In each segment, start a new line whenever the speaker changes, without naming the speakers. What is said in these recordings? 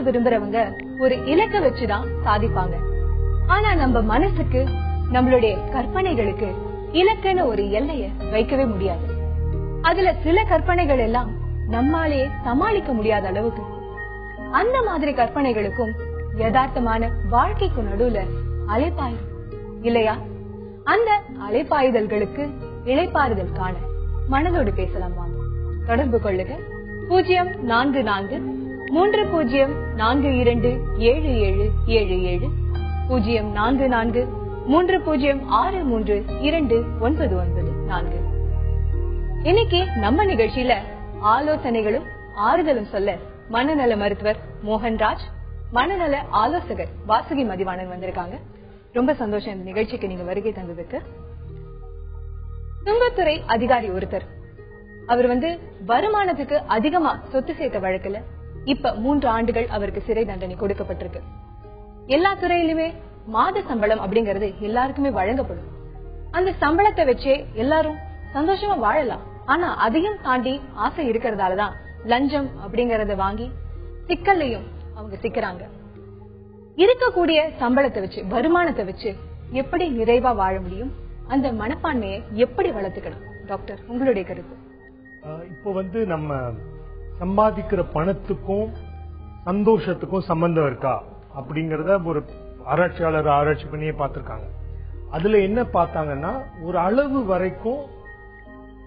விரும்புறவங்க ஒரு இலக்க வச்சுதான் சாதிப்பாங்க. ஆனா நம்ம மனசுக்கு, நம்மளுடைய கற்பனைகளுக்கு இலக்குன்னு ஒரு எல்லைய வைக்கவே முடியாது. அதுல சில கற்பனைகள் எல்லாம் நம்மாலே சமாளிக்க முடியாத அளவுக்கு. அந்த மாதிரி கற்பனைகளுக்கும் யதார்த்தமான வாழ்க்கைக்கு நடுவுல அலைப்பாயும் இல்லையா? அந்த அலைப்பாயுதல்களுக்கு இளைப்பாறுதல் காண மனதோடு பேசலாம் வாங்க. தொடர்பு கொள்ளுங்க 044-30427777 044-30632994. இன்னைக்கு நம்ம நிகழ்ச்சியில ஆலோசனைகளும் ஆறுதலும் சொல்ல மனநல மருத்துவர் மோகன்ராஜ், மனநல ஆலோசகர் வாசுகி மதிவாணன் வந்திருக்காங்க. ரொம்ப சந்தோஷம் இந்த நிகழ்ச்சிக்கு நீங்க வருகை தந்ததுக்கு. சுங்கத்துறை அதிகாரி ஒருத்தர், அவர் வருமானத்துக்கு அதிகமா சொத்து சேர்த்த வழக்குல இப்ப 3 ஆண்டுகள் அவருக்கு சிறை தண்டனை கொடுக்கப்பட்டிருக்கு. எல்லா துறையிலுமே மாத சம்பளம் அப்படிங்கறது எல்லாருக்குமே வழங்கப்படும். அந்த சம்பளத்தை வச்சே எல்லாரும் சந்தோஷமா வாழலாம். ஆனா அதையும் தாண்டி ஆசை இருக்கிறதாலதான் லஞ்சம் அப்படிங்கறத வாங்கி சிக்கல்லையும் அவங்க சிக்கிறாங்க. இருக்கக்கூடிய சம்பளத்தை வச்சு, வருமானத்தை வச்சு எப்படி நிறைவா வாழ முடியும்? அந்த மனப்பான்மையை எப்படி வளர்த்துக்கணும்? டாக்டர், உங்களுடைய கருத்து.
இப்போ நம்ம சம்பாதிக்கிற பணத்துக்கும் சந்தோஷத்துக்கும் சம்பந்தம் இருக்கா அப்படிங்கறத ஒரு ஆராய்ச்சியாளர் ஆராய்ச்சி பண்ணியே பார்த்திருக்காங்க. அதுல என்ன பார்த்தாங்கன்னா, ஒரு அளவு வரைக்கும்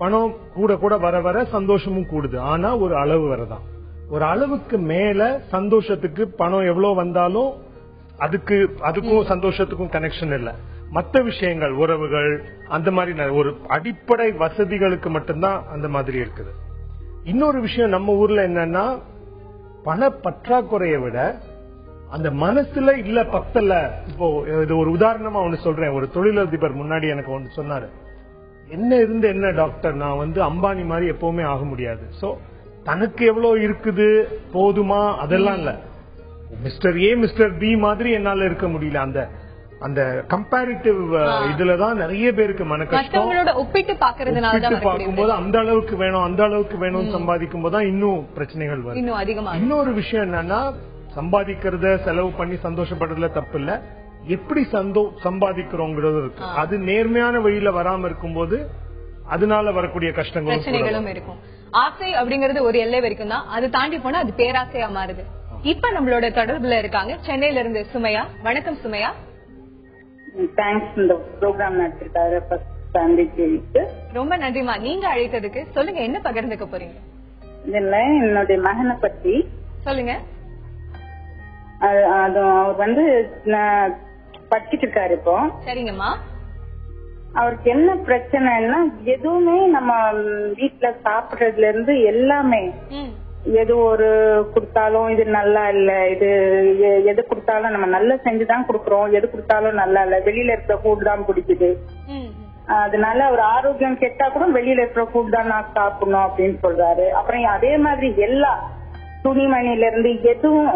பணம் கூட கூட வர வர சந்தோஷமும் கூடுது. ஆனா ஒரு அளவு வரதான். ஒரு அளவுக்கு மேல சந்தோஷத்துக்கு பணம் எவ்வளவு வந்தாலும் அதுக்கும் சந்தோஷத்துக்கும் கனெக்ஷன் இல்ல. மற்ற விஷயங்கள், உறவுகள், அந்த மாதிரி ஒரு அடிப்படை வசதிகளுக்கு மட்டும்தான் அந்த மாதிரி இருக்குது. இன்னொரு விஷயம் நம்ம ஊர்ல என்னன்னா, பண பற்றாக்குறையை விட அந்த மனசுல இல்ல பத்தல. இப்போ இது ஒரு உதாரணமா ஒண்ணு சொல்றேன். ஒரு தொழிலதிபர் முன்னாடி எனக்கு ஒண்ணு சொன்னாரு, என்ன இருந்து என்ன டாக்டர், நான் அம்பானி மாதிரி எப்பவுமே ஆக முடியாது. சோ தனக்கு எவ்வளவு இருக்குது போதுமா அதெல்லாம் இல்ல, மிஸ்டர் ஏ மிஸ்டர் பி மாதிரி என்னால இருக்க முடியல. அந்த கம்பேரிட்டிவ் இதுலதான் நிறைய பேருக்கு மன கஷ்டம்.
ஒப்பிட்டு
பார்க்கும்போது அந்த அளவுக்கு வேணும் அந்த அளவுக்கு வேணும் சம்பாதிக்கும் போதுதான் இன்னும் பிரச்சனைகள் வரும். இன்னொரு விஷயம் என்னன்னா, சம்பாதிக்கிறத செலவு பண்ணி சந்தோஷப்படுறதுல தப்பு இல்ல, எப்படி சம்பாதிக்கிறோங்கிறது இருக்கு. அது நேர்மையான வழியில வராம இருக்கும்போது அதனால வரக்கூடிய கஷ்டங்களும்
இருக்கும். ஆசை அப்படிங்கறது ஒரு எல்லை வரைக்கும் தான், அது தாண்டி போனா அது பேராசையா மாறுது. இப்ப நம்மளோட தொடர்புல இருக்காங்க சென்னையில இருந்து சுமையா. வணக்கம் சுமையா.
தேங்க்ஸ் இந்த ப்ரோக்ராம் நடத்திருக்காரு. ரொம்ப
நன்றிமா, நீங்க அழைத்ததுக்கு. சொல்லுங்க, என்ன பகிர்ந்துக்க போறீங்க?
இதுல என்னுடைய மகனை பத்தி
சொல்லுங்க.
அவர் படிச்சுட்டு இருக்காரு இப்போ.
சரிங்கம்மா.
அவருக்கு என்ன பிரச்சனைன்னா, எதுவுமே நம்ம வீட்டுல சாப்பிடுறதுல இருந்து எல்லாமே எது ஒரு கொடுத்தாலும் இது நல்லா இல்ல, இது எது கொடுத்தாலும் நம்ம நல்லா செஞ்சுதான் கொடுக்கறோம், எது கொடுத்தாலும் நல்லா இல்ல, வெளியில இருக்கிற ஃபுட் தான் பிடிக்குது. அதனால அவர் ஆரோக்கியம் கெட்டா கூட வெளியில இருக்கிற ஃபுட் தான் நான் சாப்பிடணும் அப்படின்னு சொல்றாரு. அப்புறம் அதே மாதிரி எல்லா துணிமணில இருந்து எதுவும்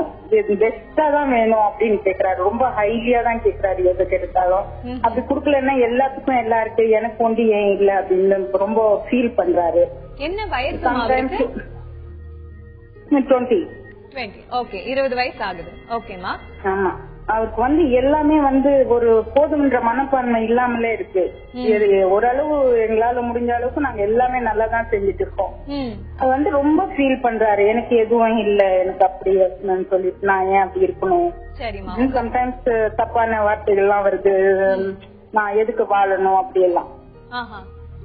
பெஸ்டா தான் வேணும் அப்படின்னு கேக்குறாரு. ரொம்ப ஹைலியா தான் கேக்குறாரு எதுக்கு எடுத்தாலும். அப்படி குடுக்கலன்னா எல்லாத்துக்கும் எல்லா இருக்கு, எனக்கு ஒண்டி ஏன் இல்ல அப்படின்னு ரொம்ப ஃபீல் பண்றாரு.
என்ன வயசு?
20.
ஓகே, 20 வயசு ஆகுது. ஓகேமா.
ஆமா, அவருக்கு எல்லாமே ஒரு போதும்ன்ற மனப்பான்மை இல்லாமலே இருக்கு. ஓரளவு எங்களால முடிஞ்ச அளவுக்கு நாங்க எல்லாமே நல்லா தான் செஞ்சுட்டு இருக்கோம். அது ரொம்ப ஃபீல் பண்றாரு, எனக்கு எதுவும் இல்ல, எனக்கு அப்படி சொல்லிட்டு நான் ஏன் அப்படி இருக்கணும். சம்டைம்ஸ் தப்பான வார்த்தைகள்லாம் வருது, நான் எதுக்கு வாழணும் அப்படி எல்லாம்.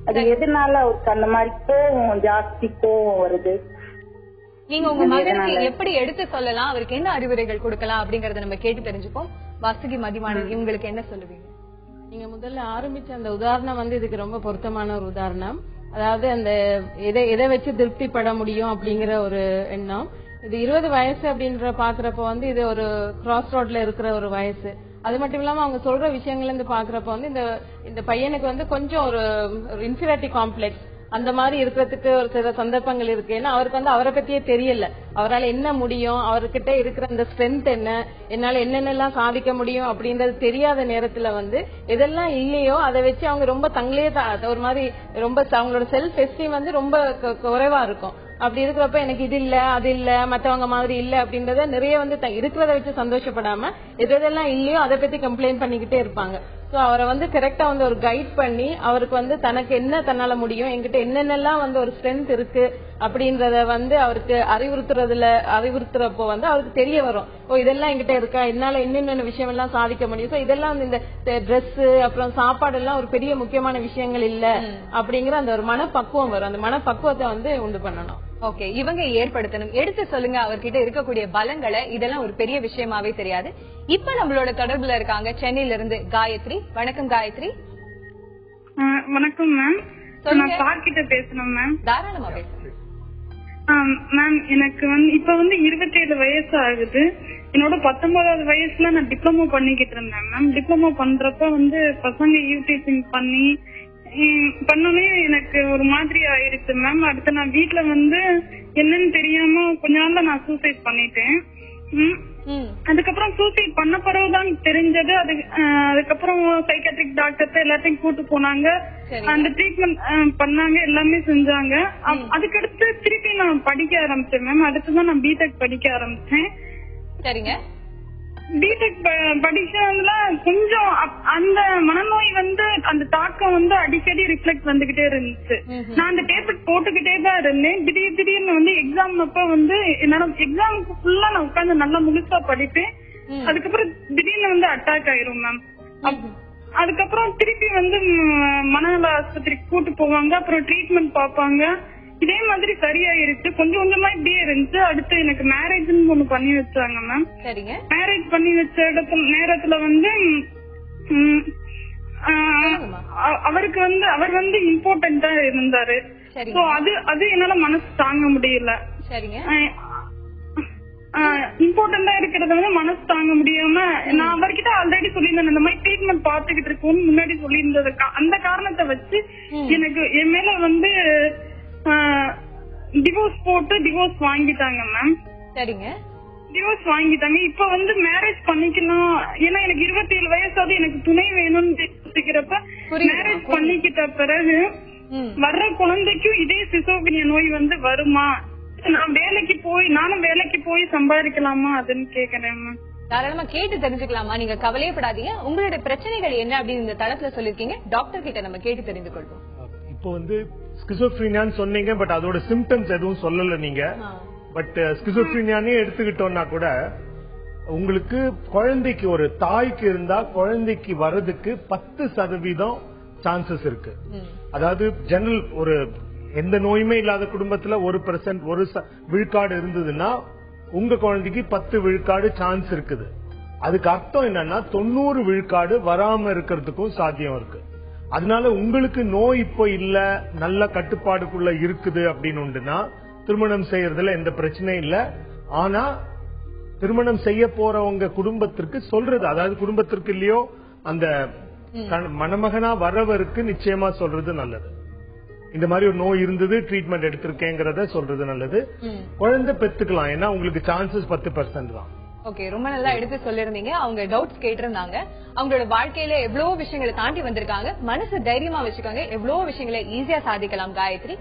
அது எதனால அவருக்கு அந்த மாதிரி கோவம் ஜாஸ்தி கோவம் வருது?
நீங்க உங்க மகனுக்கு எப்படி எடுத்து சொல்லலாம், அவருக்கு என்ன அறிவுரைகள் கொடுக்கலாம் அப்படிங்கறத நம்ம கேட்டு தெரிஞ்சுப்போம். வாசுகி மதிவாணன், இவங்களுக்கு என்ன சொல்லுவீங்க?
நீங்க முதல்ல ஆரம்பிச்ச அந்த உதாரணம் இதுக்கு ரொம்ப பொருத்தமான ஒரு உதாரணம். அதாவது அந்த எதை வச்சு திருப்திப்பட முடியும் அப்படிங்கிற ஒரு எண்ணம். இது 20 வயசு அப்படின்ற பாக்குறப்ப இது ஒரு கிராஸ் ரோட்ல இருக்கிற ஒரு வயசு. அது மட்டும் இல்லாம அவங்க சொல்ற விஷயங்கள்ல இருந்து பாக்குறப்ப இந்த பையனுக்கு கொஞ்சம் ஒரு இன்ஃபீரியாரிட்டி காம்ப்ளெக்ஸ் அந்த மாதிரி இருக்கிறதுக்கு ஒரு சில சந்தர்ப்பங்கள் இருக்கு. ஏன்னா அவருக்கு அவரை பத்தியே தெரியல, அவரால் என்ன முடியும், அவர்கிட்ட இருக்கிற அந்த ஸ்ட்ரென்த் என்ன, என்னால என்னென்னலாம் சாதிக்க முடியும் அப்படின்றது தெரியாத நேரத்துல எதெல்லாம் இல்லையோ அதை வச்சு அவங்க ரொம்ப தங்களே ஒரு மாதிரி ரொம்ப அவங்களோட செல்ஃப் எஸ்டீம் ரொம்ப குறைவா இருக்கும். அப்படி இருக்கிறப்ப எனக்கு இது இல்ல அது இல்ல மத்தவங்க மாதிரி இல்ல அப்படின்றத நிறைய வந்து இருக்கிறத வச்சு சந்தோஷப்படாம எதெல்லாம் இல்லையோ அதை பத்தி கம்ப்ளைண்ட் பண்ணிக்கிட்டே இருப்பாங்க. சோ அவரை வந்து கரெக்டா வந்து ஒரு கைட் பண்ணி அவருக்கு வந்து தனக்கு என்ன தன்னால முடியும், என்கிட்ட என்னென்னலாம் வந்து ஒரு ஸ்ட்ரென்த் இருக்கு அப்படின்றத வந்து அவருக்கு அறிவுறுத்துறப்போ வந்து அவருக்கு தெரிய வரும். ஓ இதெல்லாம் என்கிட்ட இருக்கா, என்னால என்னென்ன விஷயம் எல்லாம் சாதிக்க முடியும். சோ இதெல்லாம் வந்து இந்த ட்ரெஸ் அப்புறம் சாப்பாடு எல்லாம் ஒரு பெரிய முக்கியமான விஷயங்கள் இல்ல அப்படிங்கிற அந்த ஒரு மனப்பக்குவம் வரும். அந்த மனப்பக்குவத்தை வந்து உண்டு பண்ணணும்.
ஓகே, இவங்க ஏற்படுத்தணும். எடுத்து சொல்லுங்க அவர்கிட்ட இருக்கக்கூடிய பலங்களை. இதெல்லாம் ஒரு பெரிய விஷயமாவே தெரியாது. இப்ப நம்மளோட தொடர்புல இருக்காங்க சென்னையில இருந்து காயத்ரி. வணக்கம் காயத்ரி.
வணக்கம் மேம். நான் சார்கிட்ட பேசணும் மேம்.
தாராளமா பேசுறேன்
மேம். எனக்கு வந்து இப்ப வந்து 27 வயசு ஆகுது. என்னோட 19வது வயசுல நான் டிப்ளமோ பண்ணிக்கிட்டு இருந்தேன் மேம். டிப்ளமோ பண்றப்ப வந்து பசங்க யூடிசிங் பண்ணோன்னே எனக்கு ஒரு மாதிரி ஆயிடுச்சு மேம். அடுத்து நான் வீட்டுல வந்து என்னன்னு தெரியாம கொஞ்ச நாள்ல நான் சூசைட் பண்ணிட்டேன். அதுக்கப்புறம் சூசைட் பண்ண பிறகுதான் தெரிஞ்சது. அதுக்கப்புறம் சைக்காட்ரிக் டாக்டர் எல்லாத்தையும் கூட்டு போனாங்க, அந்த ட்ரீட்மெண்ட் பண்ணாங்க, எல்லாமே செஞ்சாங்க. அதுக்கடுத்து திருப்பி நான் படிக்க ஆரம்பிச்சேன் மேம். அடுத்துதான் நான் பிடெக் படிக்க ஆரம்பிச்சேன்.
சரிங்க.
பிடெக் படிச்சதுல கொஞ்சம் அந்த மனநோய் வந்து அந்த தாக்கம் வந்து அடிக்கடி ரிஃப்ளெக்ட் வந்துகிட்டே இருந்துச்சு. நான் அந்த டேப்லெட் போட்டுக்கிட்டே தான் இருந்தேன். திடீர்னு வந்து எக்ஸாம் அப்ப வந்து என்னோட எக்ஸாமுக்கு ஃபுல்லா நான் உட்காந்து நல்லா முழுசா படிப்பேன். அதுக்கப்புறம் திடீர்னு வந்து அட்டாக் ஆயிரும் மேம். அதுக்கப்புறம் திருப்பி வந்து மனநல ஆஸ்பத்திரிக்கு கூட்டு போவாங்க, அப்புறம் ட்ரீட்மெண்ட் பாப்பாங்க. இதே மாதிரி சரியாயிருச்சு. கொஞ்சம் கொஞ்சமா இப்படியே இருந்துச்சு. அடுத்து எனக்கு மேரேஜ்னு ஒண்ணு பண்ணி வச்சாங்க மேம். மேரேஜ் பண்ணி வச்ச நேரத்துல வந்து அவருக்கு வந்து அவர் வந்து இம்பார்ட்டன்டா இருந்தாரு. அது என்னால மனசு தாங்க முடியல. இம்பார்ட்டன்டா இருக்கிறத வந்து மனசு தாங்க முடியாம நான் அவர்கிட்ட ஆல்ரெடி சொல்லியிருந்தேன், இந்த மாதிரி ட்ரீட்மெண்ட் பாத்துக்கிட்டு இருக்கோம்னு முன்னாடி சொல்லியிருந்தது. அந்த காரணத்தை வச்சு எனக்கு என் மேல வந்து டிவோர்ஸ் போட்டு டிவோர்ஸ் வாங்கிட்டாங்க மேம்.
சரிங்க.
டிவோர்ஸ் வாங்கிட்டாங்க. இப்ப வந்து மேரேஜ் பண்ணிக்கணும், ஏன்னா எனக்கு 27 வயசாவது எனக்கு துணை வேணும்னு யோசிக்கிறப்ப மேரேஜ் பண்ணிக்கிட்ட பிறகு வர்ற குழந்தைக்கும் இதே சிசோபினியா நோய் வந்து வருமா, நானும் வேலைக்கு போய் சம்பாதிக்கலாமா அதுன்னு கேக்குறேன் மேம்.
தாராளமா கேட்டு தெரிஞ்சுக்கலாமா, நீங்க கவலையப்படாதீங்க. உங்களுடைய பிரச்சனைகள் என்ன அப்படின்னு இந்த தளத்துல சொல்லிருக்கீங்க, டாக்டர் கிட்ட நம்ம கேட்டு தெரிந்து கொள்வோம்.
இப்போ வந்து ஸ்கிசோஃப்ரீனியான்னு சொன்னீங்க, பட் அதோட சிம்டம்ஸ் எதுவும் சொல்லல நீங்க. பட் ஸ்கிசோஃப்ரீனியானே எடுத்துக்கிட்டோம்னா கூட உங்களுக்கு குழந்தைக்கு ஒரு தாய்க்கு இருந்தா குழந்தைக்கு வர்றதுக்கு 10% சான்சஸ் இருக்கு. அதாவது ஜெனரல் ஒரு எந்த நோயுமே இல்லாத குடும்பத்துல 1% 1 விழுக்காடு இருந்ததுன்னா உங்க குழந்தைக்கு 10 விழுக்காடு சான்ஸ் இருக்குது. அதுக்கு அர்த்தம் என்னன்னா 90 விழுக்காடு வராம இருக்கிறதுக்கும் சாத்தியம் இருக்கு. அதனால உங்களுக்கு நோய் இப்போ இல்ல, நல்ல கட்டுப்பாடுக்குள்ள இருக்குது அப்படின்னு திருமணம் செய்யறதுல எந்த பிரச்சனையும் இல்ல. ஆனா திருமணம் செய்ய போறவங்க குடும்பத்திற்கு சொல்றது, அதாவது குடும்பத்திற்கு இல்லையோ அந்த மணமகனா வர்றவருக்கு நிச்சயமா சொல்றது நல்லது. இந்த மாதிரி ஒரு நோய் இருந்தது, ட்ரீட்மெண்ட் எடுத்திருக்கேங்கிறத சொல்றது நல்லது. குழந்தை பெத்துக்கலாம், ஏன்னா உங்களுக்கு சான்சஸ் 10% தான்.
ஓகே, ரொம்ப நல்லா எடுத்து சொல்லிருந்தீங்க. அவங்க டவுட்ஸ் கேட்டிருந்தாங்க. அவங்களோட வாழ்க்கையில எவ்வளவு விஷயங்களை தாண்டி வந்திருக்காங்க. மனசு தைரியமா வச்சுக்காங்க, எவ்வளவு விஷயங்களை ஈஸியா சாதிக்கலாம் காயத்ரி.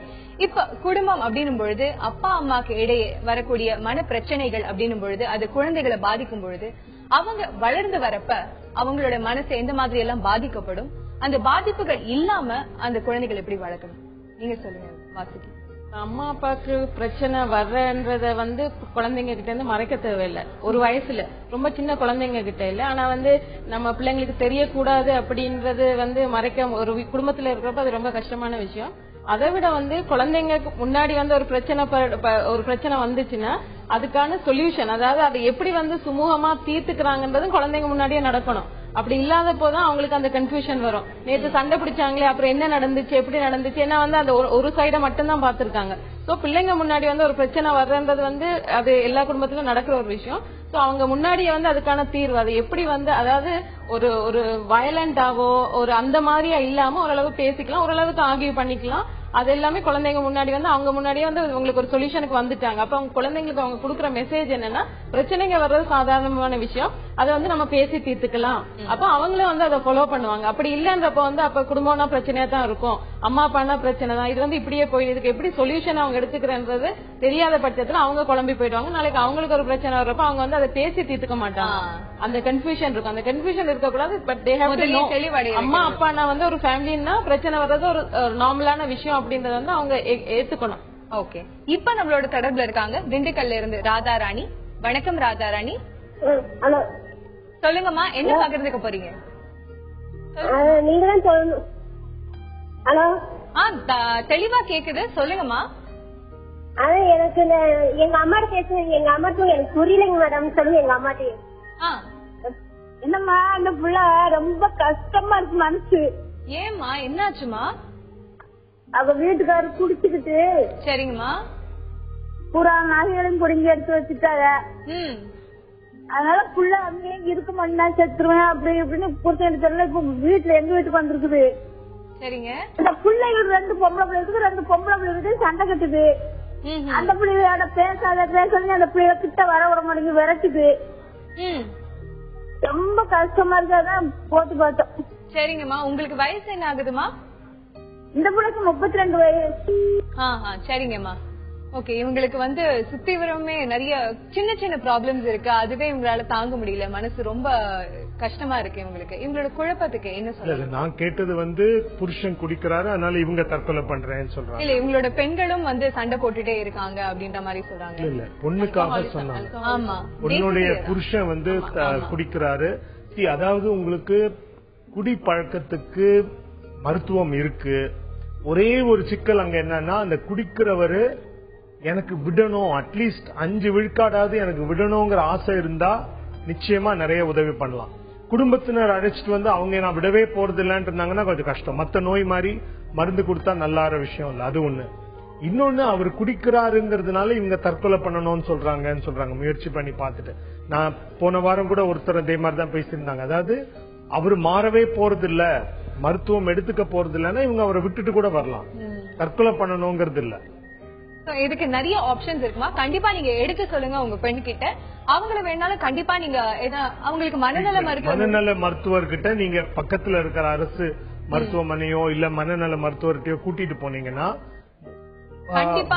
இப்ப குடும்பம் அப்படின்னும் பொழுது அப்பா அம்மாக்கு இடையே வரக்கூடிய மன பிரச்சனைகள் அப்படின்னும் பொழுது அது குழந்தைகளை பாதிக்கும் பொழுது அவங்க வளர்ந்து வரப்ப அவங்களோட மனசு எந்த மாதிரி எல்லாம் பாதிக்கப்படும், அந்த பாதிப்புகள் இல்லாம அந்த குழந்தைகள் எப்படி வளர்க்கணும், நீங்க சொல்லுங்க வாசுகி.
அம்மா அப்பாக்கு பிரச்சனை வர்றன்றத வந்து குழந்தைங்க கிட்ட இருந்து மறைக்க தேவையில்லை. ஒரு வயசுல ரொம்ப சின்ன குழந்தைங்க கிட்ட இல்ல, ஆனா வந்து நம்ம பிள்ளைங்களுக்கு தெரியக்கூடாது அப்படின்றது வந்து மறைக்க ஒரு குடும்பத்துல இருக்கிறப்ப அது ரொம்ப கஷ்டமான விஷயம். அதை விட வந்து குழந்தைங்க முன்னாடி வந்து ஒரு பிரச்சனை வந்துச்சுன்னா அதுக்கான சொல்யூஷன், அதாவது அதை எப்படி வந்து சுமூகமா தீர்த்துக்கிறாங்கன்றதும் குழந்தைங்க முன்னாடியே நடக்கணும். அப்படி இல்லாத போதான் அவங்களுக்கு அந்த கன்ஃபியூஷன் வரும். நேற்று சண்டை பிடிச்சாங்களே, அப்புறம் என்ன நடந்துச்சு, எப்படி நடந்துச்சு, ஏன்னா வந்து அந்த ஒரு சைட மட்டும் தான் பாத்துருக்காங்க. சோ பிள்ளைங்க முன்னாடி வந்து ஒரு பிரச்சனை வர்றது வந்து அது எல்லா குடும்பத்திலும் நடக்கிற ஒரு விஷயம். சோ அவங்க முன்னாடியே வந்து அதுக்கான தீர்வு, அது எப்படி வந்து அதாவது ஒரு வயலண்டாவோ ஒரு அந்த மாதிரியா இல்லாம ஓரளவு பேசிக்கலாம், ஓரளவுக்கு ஆர்கியூ பண்ணிக்கலாம். அது எல்லாமே குழந்தைங்க முன்னாடி வந்து அவங்க முன்னாடியே வந்து உங்களுக்கு ஒரு சொல்யூஷனுக்கு வந்துட்டாங்க. அப்ப அவங்க குழந்தைங்களுக்கு அவங்க கொடுக்குற மெசேஜ் என்னன்னா பிரச்சனைங்க வர்றது சாதாரணமான விஷயம், அதை வந்து நம்ம பேசி தீர்த்துக்கலாம். அப்ப அவங்களும் வந்து அதை ஃபாலோ பண்ணுவாங்க. அப்படி இல்லன்றப்ப வந்து அப்ப குடும்பம்னா பிரச்சனையா தான் இருக்கும், அம்மா அப்பானா பிரச்சனை தான், இது வந்து இப்படியே போய் இதுக்கு எப்படி சொல்யூஷன் அவங்க எடுத்துக்கிறன்றது தெரியாத பட்சத்துல அவங்க குழம்பி போயிடுவாங்க. நாளைக்கு அவங்களுக்கு ஒரு பிரச்சனை வர்றப்ப அவங்க வந்து அதை பேசி தீர்த்துக்க மாட்டாங்க. அந்த கன்ஃபியூஷன் இருக்கும். அந்த கன்ஃபியூஷன் இருக்கக்கூடாது. But they have to know அம்மா அப்பானா வந்து ஒரு ஃபேமிலின்னா பிரச்சனை வர்றது ஒரு நார்மலான விஷயம் அப்படின்றத வந்து அவங்க ஏத்துக்கணும்.
ஓகே, இப்ப நம்மளோட தொடர்புல இருக்காங்க திண்டுக்கல்ல இருந்து ராதாராணி. வணக்கம் ராதாராணி.
ஹலோ,
சொல்லுங்கம்மா, என்ன பகிர்ந்துக்க போறீங்க?
நீங்க தான் சொல்லணும். ஹலோ,
தெளிவா கேக்குது, சொல்லுங்கம்மா.
அது எனக்கு எங்க அம்மாட்ட பேசுறேன். எங்க அம்மாட்டும் எனக்கு புரியலைங்க மேடம். சொல்லுங்க எங்க அம்மாட்டே.
என்னம்மா அந்த புள்ள ரொம்ப கஷ்டமா இருக்கு மனசு.
ஏம்மா, என்னாச்சுமா?
அவ வீட்டுக்காரரு குடிச்சுக்கிட்டு
சரிங்கம்மா
பூரா நகைகளையும் பிடிங்கி எடுத்து வச்சுட்டாங்க. அதனால புள்ள அங்கேயே இருக்க மாட்டா, செத்துருவேன் அப்படி இப்படின்னு புரிஞ்சு தெரியல. இப்ப வீட்டுல எங்க வீட்டுக்கு வந்திருக்குது.
சரிங்க.
அந்த பிள்ளைகள் 2 பொம்பளை பிள்ளை இருக்குது, 2 பொம்பளை பிள்ளை இருக்குது, சண்டை கட்டுது. அந்த பிள்ளையோட பேசாத அந்த பிள்ளைய கிட்ட வர விட மாட்டேங்குது, விரட்டுது. ரொம்ப கஷ்டமா இருக்காதான் போட்டு பார்த்தோம்.
சரிங்கம்மா, உங்களுக்கு வயசு என்ன ஆகுதுமா?
இந்த பிள்ளைக்கு 32 வயசு.
சரிங்கம்மா. ஓகே, இவங்களுக்கு வந்து சுத்தி வரமே நிறைய சின்ன சின்ன ப்ராப்ளம்ஸ் இருக்கு. அதுவே இவங்களால தாங்க முடியல, மனசு ரொம்ப கஷ்டமா இருக்கு இவங்களுக்கு. இவங்களோட குழப்பத்துக்கு என்ன சொல்லுங்க?
நான் கேட்டது வந்து புருஷன் குடிக்கிறாரு, அதனால இவங்க தற்கொலை பண்றேன்னு சொல்றாங்க.
இல்ல, இவங்களோட பெண்களும் வந்து சண்டை போட்டுட்டே இருக்காங்க அப்படின்ற மாதிரி சொல்றாங்க.
இல்ல, பொண்ணுக்காக சொன்னாங்க.
ஆமா,
பொண்ணுடைய புருஷன் வந்து குடிக்கிறாரு. அதாவது உங்களுக்கு குடி பழக்கத்துக்கு மருத்துவம் இருக்கு. ஒரே ஒரு சிக்கல் அங்க என்னன்னா, அந்த குடிக்கிறவரு எனக்கு விடணும், அட்லீஸ்ட் 5 விழுக்காடாவது எனக்கு விடணுங்கிற ஆசை இருந்தா நிச்சயமா நிறைய உதவி பண்ணலாம். குடும்பத்தினர் அழைச்சிட்டு வந்து அவங்க நான் விடவே போறது இல்லன்னு இருந்தாங்கன்னா கொஞ்சம் கஷ்டம். மத்த நோய் மாதிரி மருந்து கொடுத்தா நல்லாற விஷயம் இல்ல, அது ஒண்ணு. இன்னொன்னு, அவர் குடிக்கிறாருங்கிறதுனால இவங்க தற்கொலை பண்ணணும்னு சொல்றாங்க. முயற்சி பண்ணி பார்த்துட்டு நான் போன வாரம் கூட ஒருத்தர் அதே மாதிரிதான் பேசியிருந்தாங்க. அதாவது அவரு மாறவே போறது இல்ல, மருத்துவம் எடுத்துக்க போறது இல்லன்னா இவங்க அவரை விட்டுட்டு கூட வரலாம், தற்கொலை பண்ணணுங்கிறது இல்ல.
இதுக்கு நிறைய ஆப்ஷன்ஸ் இருக்குமா? கண்டிப்பா நீங்க எடுக்க சொல்லுங்க உங்க பெண் கிட்ட. அவங்கள வேணாலும் கண்டிப்பா நீங்க அவங்களுக்கு மனநல
மருத்துவர்கிட்ட நீங்க பக்கத்துல இருக்கிற அரசு மருத்துவமனையோ இல்ல மனநல மருத்துவர்கிட்டயோ கூட்டிட்டு போனீங்கன்னா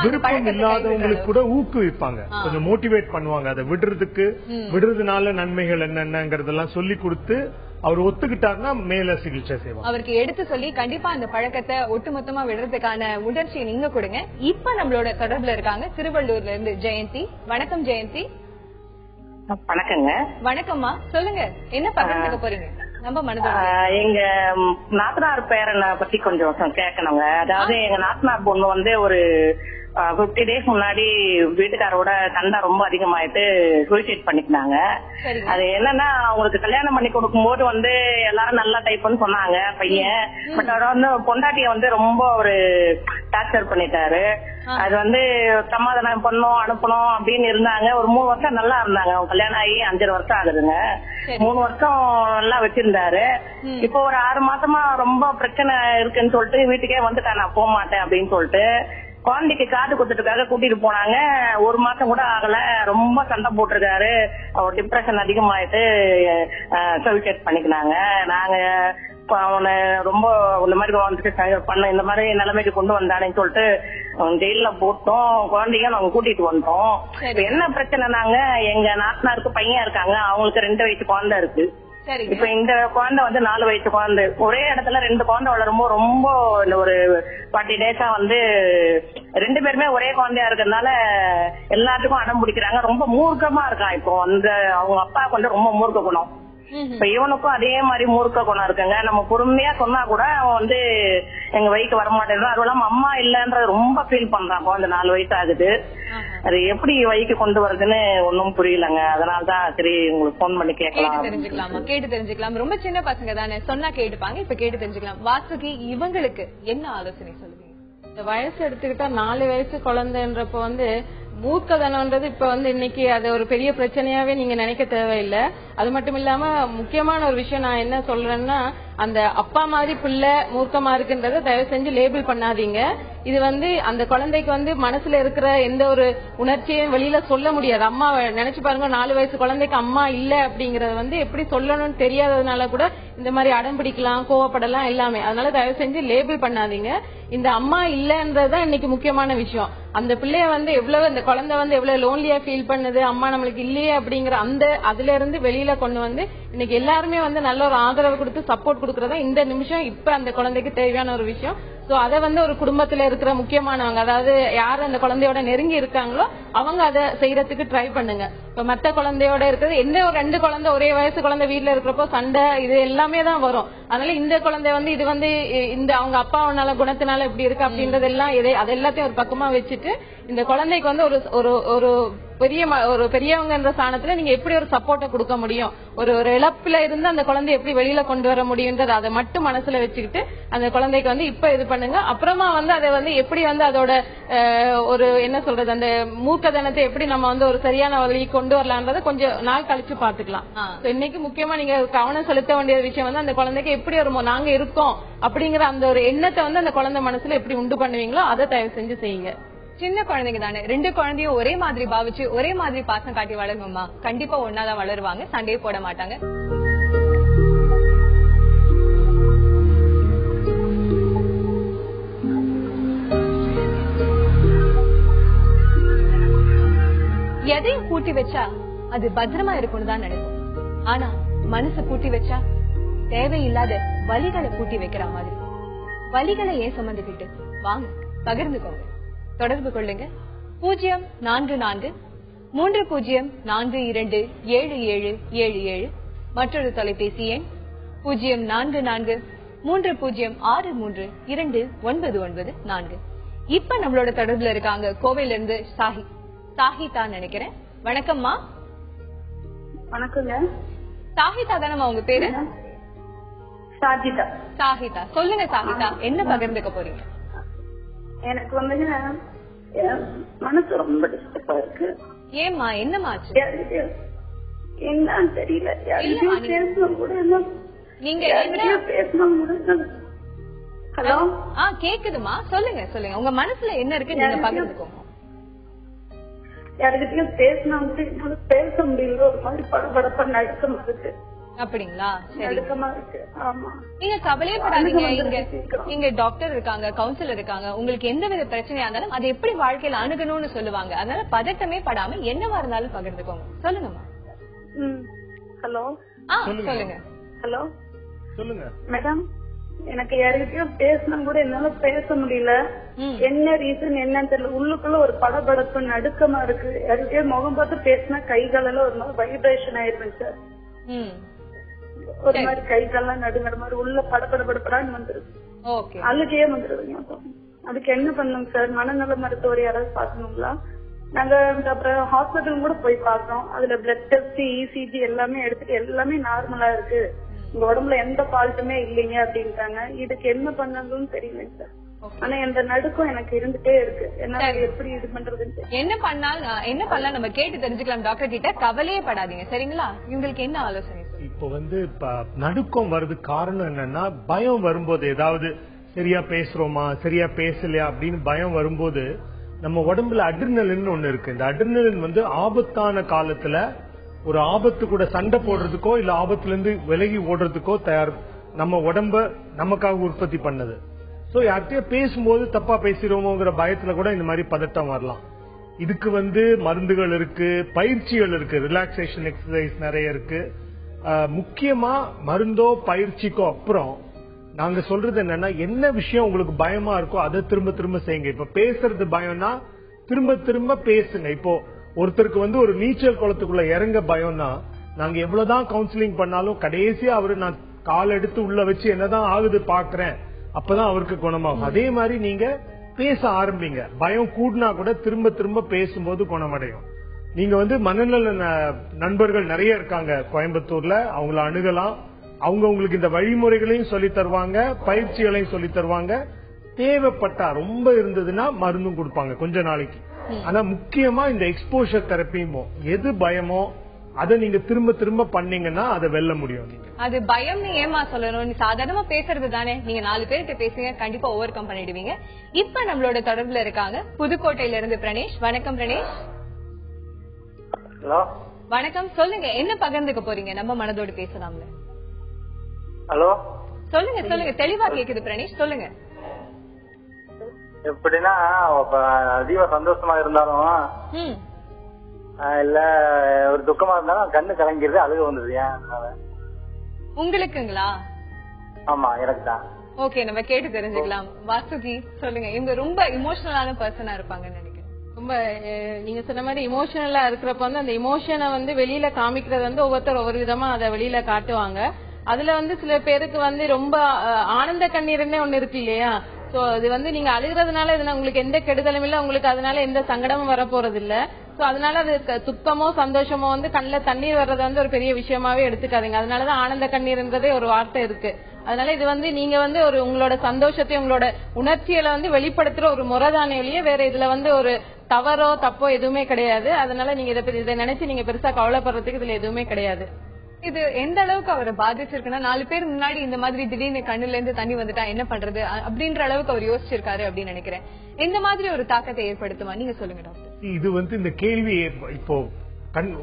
விருப்பம் இல்லாதவங்களுக்கு கூட ஊக்குவிப்பாங்க, கொஞ்சம் மோட்டிவேட் பண்ணுவாங்க. அதை விடுறதுனால நன்மைகள் என்னென்னங்கறதெல்லாம் சொல்லி கொடுத்து அவர் ஒத்துக்கிட்டாருன்னா மேல சிகிச்சை செய்வாங்க.
அவருக்கு எடுத்து சொல்லி கண்டிப்பா அந்த பழக்கத்தை ஒட்டுமொத்தமா விடுறதுக்கான முயற்சியை நீங்க கொடுங்க. இப்ப நம்மளோட தொடர்புல இருக்காங்க திருவள்ளூர்ல இருந்து ஜெயந்தி. வணக்கம் ஜெயந்தி.
வணக்கங்க.
வணக்கம்மா, சொல்லுங்க, என்ன பகிர்ந்துக்க போறீங்க? நம்ம
எங்க நாத்தனார் பேரனை பத்தி கொஞ்சம் கேட்கணுங்க. அதாவது எங்க நாத்தனார் பொண்ணு வந்து ஒரு 50 days முன்னாடி வீட்டுக்காரோட சண்டை ரொம்ப அதிகமாயிட்டு சூசைட் பண்ணிக்கினாங்க. அது என்னன்னா, அவங்களுக்கு கல்யாணம் பண்ணி கொடுக்கும் போது வந்து எல்லாரும் நல்ல டைப்னு சொன்னாங்க பையன். பட் அவர் வந்து பொண்டாட்டிய வந்து ரொம்ப ஒரு டார்ச்சர் பண்ணிட்டாரு. அது வந்து சமாதானம் பண்ணணும் அனுப்பணும் அப்படின்னு இருந்தாங்க. ஒரு 3 வருஷம் நல்லா இருந்தாங்க. அவங்க கல்யாணம் ஆகி 5 வருஷம் ஆகுதுங்க. 3 வருஷம் நல்லா வச்சிருந்தாரு. இப்போ ஒரு 6 மாசமா ரொம்ப பிரச்சனை இருக்குன்னு சொல்லிட்டு வீட்டுக்கே வந்துட்டேன், நான் போக மாட்டேன் அப்படின்னு சொல்லிட்டு குழந்தைக்கு காது குத்துறதுக்காக கூட்டிட்டு போனாங்க. 1 மாசம் கூட ஆகல, ரொம்ப சண்டை போட்டிருக்காரு. அவர் டிப்ரெஷன் அதிகமாயிட்டு சூசைட் பண்ணிக்கினாங்க. நாங்க அவனை ரொம்ப இந்த மாதிரி வந்துட்டு இந்த மாதிரி நிலைமைக்கு கொண்டு வந்தானேன்னு சொல்லிட்டு ஜெயில போட்டோம். குழந்தைங்க நாங்க கூட்டிட்டு வந்தோம். என்ன பிரச்சனைனாங்க, எங்க நாத்தனாருக்கு பையன் இருக்காங்க, அவங்களுக்கு 2 வயசு குழந்தை இருக்கு. இப்ப இந்த குழந்தை வந்து 4 வயசு குழந்தை. ஒரே இடத்துல 2 குழந்தை வளரும்போது ரொம்ப ஒரு 40 days வந்து 2 பேருமே ஒரே குழந்தையா இருக்கிறதுனால எல்லாத்துக்கும் அடம் பிடிக்கிறாங்க. ரொம்ப மூர்க்கமா இருக்கான். இப்போ வந்து அவங்க அப்பாவுக்கு வந்து ரொம்ப மூர்க்க குணம். இப்ப இவனுக்கும் அதே மாதிரி மூர்க்க குணம் இருக்குங்க. நம்ம பொறுமையா சொன்னா கூட அவன் வந்து எங்க வயிற்று வரமாட்டேன். அதுவும் இல்லாம அம்மா இல்லன்றது ரொம்ப ஃபீல் பண்றான். குழந்தை 4 வயசு ஆகுது. அது எப்படி வயிற்று கொண்டு வருதுன்னு ஒன்னும் புரியலங்க. அதனாலதான் சரி உங்களுக்கு போன் பண்ணி
கேட்டு தெரிஞ்சுக்கலாம். ரொம்ப சின்ன பசங்க தானே, சொன்னா கேட்டுப்பாங்க. இப்ப கேட்டு தெரிஞ்சுக்கலாம். வாசுகி, இவங்களுக்கு என்ன ஆலோசனை சொல்லுவீங்க?
இந்த வயசு எடுத்துக்கிட்டா 4 வயசு குழந்தைன்றப்ப வந்து மூர்க்கதனம்ன்றது இப்ப வந்து இன்னைக்கு அது ஒரு பெரிய பிரச்சனையாவே நீங்க நினைக்க தேவையில்லை. அது மட்டும் இல்லாம முக்கியமான ஒரு விஷயம் நான் என்ன சொல்றேன்னா, அந்த அப்பா மாதிரி பிள்ளை மூர்க்கமா இருக்குன்றத தயவு செஞ்சு லேபிள் பண்ணாதீங்க. இது அந்த குழந்தைக்கு மனசுல இருக்கிற எந்த ஒரு உணர்ச்சியும் வெளியில சொல்ல முடியாது. அம்மா நினைச்சு பாருங்க, 4 வயசு குழந்தைக்கு அம்மா இல்ல அப்படிங்கறது எப்படி சொல்லணும்னு தெரியாததுனால கூட இந்த மாதிரி அடம் பிடிக்கலாம், கோவப்படலாம் எல்லாமே. அதனால தயவு செஞ்சு லேபிள் பண்ணாதீங்க. இந்த அம்மா இல்லன்றதுதான் இன்னைக்கு முக்கியமான விஷயம். அந்த பிள்ளைய எவ்வளவு இந்த குழந்தை எவ்வளவு லோன்லியா ஃபீல் பண்ணுது, அம்மா நம்மளுக்கு இல்லையே அப்படிங்கிற அதுல இருந்து வெளியில கொண்டு இன்னைக்கு எல்லாருமே நல்ல ஒரு ஆதரவு கொடுத்து சப்போர்ட் கொடுக்கறதா இந்த நிமிஷம் இப்ப அந்த குழந்தைக்கு தேவையான ஒரு விஷயம். சோ அத ஒரு குடும்பத்துல இருக்கிற முக்கியமானவங்க, அதாவது யாரு அந்த குழந்தையோட நெருங்கி இருக்காங்களோ அவங்க அதை செய்யறதுக்கு ட்ரை பண்ணுங்க. இப்ப மத்த குழந்தையோட இருக்கிறது எந்த ஒரு 2 குழந்தை ஒரே வயசு குழந்தை வீட்டுல இருக்கிறப்போ சண்டை இது எல்லாமே தான் வரும். அதனால இந்த குழந்தை இது இந்த அவங்க அப்பாவனால குணத்தினால இப்படி இருக்கு அப்படின்றது எல்லாம் அது எல்லாத்தையும் ஒரு பக்கமா வச்சுட்டு இந்த குழந்தைக்கு ஒரு பெரியவங்கன்ற ஸ்தானத்துல நீங்க எப்படி ஒரு சப்போர்ட்டை கொடுக்க முடியும், ஒரு இழப்புல இருந்து அந்த குழந்தை எப்படி வெளியில கொண்டு வர முடியும்ன்றது அதை மட்டும் மனசுல வச்சுக்கிட்டு அந்த குழந்தைக்கு இப்ப இது பண்ணுங்க. அப்புறமா அதை எப்படி அதோட ஒரு என்ன சொல்றது, அந்த மூர்க்கதனத்தை எப்படி நம்ம ஒரு சரியான வழி கொண்டு வரலான்றத கொஞ்சம் நாள் கழிச்சு பாத்துக்கலாம். இன்னைக்கு முக்கியமா நீங்க கவனம் செலுத்த வேண்டிய விஷயம் அந்த குழந்தைக்கு எப்படி நாங்க இருக்கோம் அப்படிங்கிற அந்த ஒரு எண்ணத்தை அந்த குழந்தை மனசுல எப்படி உண்டு பண்ணுவீங்களோ அதை தயவு செஞ்சு செய்யுங்க.
சின்ன குழந்தைங்க தானே, 2 குழந்தையும் ஒரே மாதிரி பாவிச்சு ஒரே மாதிரி பாசம் காட்டி வளருங்கம்மா. கண்டிப்பா ஒன்னாதான் வளருவாங்க, சண்டையே போட மாட்டாங்க. எதையும் பூட்டி வச்சா அது பத்திரமா இருக்கும்னு தான் நினைப்போம். ஆனா மனசு பூட்டி வச்சா தேவையில்லாத வலிகளை பூட்டி வைக்கிற மாதிரி. வலிகளை ஏன் சுமந்துக்கிட்டு வாங்க பகிர்ந்துக்கோங்க. தொடர்பு கொள்ளுங்க 044-304-2277 மற்றொரு தொலைபேசி எண் 044-3063299. இப்ப நம்மளோட தொடர்புல இருக்காங்க கோவையில இருந்து சாஹிதா நினைக்கிறேன். வணக்கம்மா.
வணக்கங்க.
சாஹிதா தானம்மா உங்க பேரு?
சாஜிதா.
சாஹிதா, சொல்லுங்க சாஹிதா, என்ன பகிர்ந்துக்க போறீங்க?
எனக்கு மனசு ரொம்ப டிஸ்டர்பா இருக்கு.
ஏமா என்னமாச்சு?
என்னன்னு தெரியல. பேசணும் கூட நீங்க பேசணும் கூட. ஹலோ,
கேக்குதுமா, சொல்லுங்க சொல்லுங்க, உங்க மனசுல என்ன இருக்கு நீங்க பகிர்ந்துக்கோங்க.
யாருக்கிட்டையும் பேசினா பேச முடியல, ஒரு மாதிரி படபடப்பா நடுக்கமா இருக்கு.
அப்படிங்களா?
நடுக்கமா இருக்கு. ஆமா,
நீங்க கவலையே படாதீங்க. இங்க டாக்டர் இருக்காங்க, கவுன்சிலர் இருக்காங்க. உங்களுக்கு எந்த வித பிரச்சனையா இருந்தாலும் அதை எப்படி வாழ்க்கையில அணுகணும்னு சொல்லுவாங்க. அதனால பதட்டமே படாம என்னவா இருந்தாலும் பகிர்ந்துக்கோங்க. சொல்லுங்கம்மா.
ஹலோ.
சொல்லுங்க.
ஹலோ
சொல்லுங்க
மேடம். எனக்கு யாருக்கிட்டையும் பேசணும் கூட என்னால பேச முடியல. என்ன ரீசன் என்னன்னு தெரியல. உள்ளுக்குள்ள ஒரு படபடப்பு நடுக்கமா இருக்கு. யாருக்கிட்டையும் முகம் பார்த்து பேசினா கைகாலெல்லாம் ஒரு மாதிரி வைப்ரேஷன் ஆயிருக்கும் சார். ஒரு மாதிரி கைகாலெல்லாம் நடுங்கிற மாதிரி உள்ள படபடப்படான்னு வந்துருது. அழுகையே வந்துருதுங்க. அதுக்கு என்ன பண்ணுங்க சார்? மனநல மருத்துவர் யாராவது பாக்கணுங்களா? நாங்க அப்புறம் ஹாஸ்பிட்டல் கூட போய் பார்த்தோம். அதுல பிளட் டெஸ்ட், இசிஜி எல்லாமே எடுத்துட்டு எல்லாமே நார்மலா இருக்கு, உங்க உடம்புல எந்த ஃபால்ட்டுமே இல்லைங்க அப்படின்ட்டாங்க. இதுக்கு என்ன பண்ணணும்னு தெரியல சார். ஆனா இந்த நடுக்கம் எனக்கு இருந்துட்டே இருக்கு. என்ன எப்படி இது பண்றதுன்னு
என்ன பண்ணலாம் நம்ம கேட்டு தெரிஞ்சுக்கலாம் டாக்டர் கிட்ட. கவலையே படாதீங்க சரிங்களா? உங்களுக்கு என்ன ஆலோசனை?
இப்போ நடுக்கம் வருது காரணம் என்னன்னா, பயம் வரும்போது, ஏதாவது சரியா பேசுறோமா சரியா பேசலையா அப்படின்னு பயம் வரும்போது நம்ம உடம்புல அட்ரினலின் ஒண்ணு இருக்கு. இந்த அட்ரினலின் ஆபத்தான காலத்துல ஒரு ஆபத்து கூட சண்டை போடுறதுக்கோ இல்ல ஆபத்துல இருந்து விலகி ஓடுறதுக்கோ நம்ம உடம்ப நமக்காக உற்பத்தி பண்ணது. சோ யார்கிட்டயும் பேசும்போது தப்பா பேசிடுவோமோங்கிற பயத்துல கூட இந்த மாதிரி பதட்டம் வரலாம். இதுக்கு மருந்துகள் இருக்கு, பயிற்சிகள் இருக்கு, ரிலாக்ஸேஷன் எக்ஸசைஸ் நிறைய இருக்கு. முக்கியமா மருந்தோ பயிற்சிக்கோ அப்புறம் நாங்க சொல்றது என்னன்னா, என்ன விஷயம் உங்களுக்கு பயமா இருக்கோ அதை திரும்ப திரும்ப செய்யுங்க. இப்ப பேசுறது பயம்னா திரும்ப திரும்ப பேசுங்க. இப்போ ஒருத்தருக்கு ஒரு நீச்சல் குளத்துக்குள்ள இறங்க பயம்னா நாங்க எவ்வளவுதான் கவுன்சிலிங் பண்ணாலும் கடைசியா அவரு நான் கால் எடுத்து உள்ள வச்சு என்னதான் ஆகுது பாக்குறேன், அப்பதான் அவருக்கு குணமாகும். அதே மாதிரி நீங்க பேச ஆரம்பிங்க. பயம் கூடுனா கூட திரும்ப திரும்ப பேசும்போது குணமடையும். நீங்க மனநல நண்பர்கள் நிறைய இருக்காங்க கோயம்புத்தூர்ல, அவங்கள அணுகலாம். அவங்க உங்களுக்கு இந்த வழிமுறைகளையும் சொல்லி தருவாங்க, பயிற்சிகளையும் சொல்லி தருவாங்க. தேவைப்பட்டா ரொம்ப இருந்ததுன்னா மருந்தும் கொடுப்பாங்க கொஞ்ச நாளைக்கு. ஆனா முக்கியமா இந்த எக்ஸ்போஷர் தெரப்பியும், எது பயமோ அதை நீங்க திரும்ப திரும்ப பண்ணீங்கன்னா அதை வெல்ல முடியும். நீங்க
அது பயம் ஏமா சொல்லணும், நீ சாதாரணமா பேசுறது தானே. நீங்க 4 பேருக்கு பேசுங்க, கண்டிப்பா ஓவர் கம் பண்ணிடுவீங்க. இப்ப நம்மளோட தொடர்புல இருக்காங்க புதுக்கோட்டையில இருந்து பிரணேஷ். வணக்கம் பிரணேஷ்.
ஹலோ
வணக்கம், சொல்லுங்க என்ன பகிர்ந்துக்க போறீங்க? நம்ம மனதோடு பேசலாம்ல.
ஹலோ
சொல்லுங்க சொல்லுங்க, தெளிவா கேக்குது பிரணேஷ், சொல்லுங்க.
எப்படின்னா அதிக சந்தோஷமா இருந்தாலும் இல்ல ஒரு துக்கமா இருந்தாலும் கண்ணு கலங்கிருது, அழுக வந்தது. ஏன்
உங்களுக்குங்களா?
ஆமா எனக்கு தான்.
ஓகே, நம்ம கேட்டு தெரிஞ்சுக்கலாம். வாசுகி சொல்லுங்க. இவங்க ரொம்ப இமோஷனலான பர்சனா இருப்பாங்கன்னு நினைக்கிறேன்.
ரொம்ப நீங்க சொன்ன மாதிரி இமோஷனலா இருக்கிறப்ப வந்து அந்த இமோஷனை வந்து வெளியில காமிக்கிறது வந்து ஒவ்வொருத்தர் ஒவ்வொரு விதமா அதை வெளியில காட்டுவாங்க. அதுல வந்து சில பேருக்கு வந்து ரொம்ப ஆனந்த கண்ணீர்னே ஒண்ணு இருக்கு இல்லையா? சோ இது வந்து நீங்க அழுகிறதுனால இது உங்களுக்கு எந்த கெடுதலும் இல்ல, உங்களுக்கு அதனால எந்த சங்கடமும் வரப்போறது இல்ல. சோ அதனால அது துக்கமோ சந்தோஷமோ வந்து கண்ணுல தண்ணீர் வர்றது வந்து ஒரு பெரிய விஷயமாவே எடுத்துக்காதீங்க. அதனாலதான் ஆனந்த கண்ணீர்ன்றதே ஒரு வார்த்தை இருக்கு. அதனால இது வந்து நீங்க வந்து ஒரு உங்களோட சந்தோஷத்தை உங்களோட உணர்ச்சிகளை வந்து வெளிப்படுத்துற ஒரு முறைதானே ஒழிய வேற இதுல வந்து ஒரு தவறோ தப்போ எதுவுமே கிடையாது. அதனால நீங்க இதை நினைச்சு நீங்க பெருசா கவலைப்படுறதுக்கு இதுல எதுவுமே கிடையாது.
இது எந்த அளவுக்கு அவரை பாதிச்சிருக்குன்னா 4 பேர் முன்னாடி இந்த மாதிரி திடீர்னு கண்ணுல இருந்து தண்ணி வந்துட்டா என்ன பண்றது அப்படின்ற அளவுக்கு அவர் யோசிச்சிருக்காரு அப்படின்னு நினைக்கிறேன். இந்த மாதிரி ஒரு தாக்கத்தை ஏற்படுத்துமா? நீங்க சொல்லுங்க டாக்டர்.
இது வந்து இந்த கேள்வி இப்போ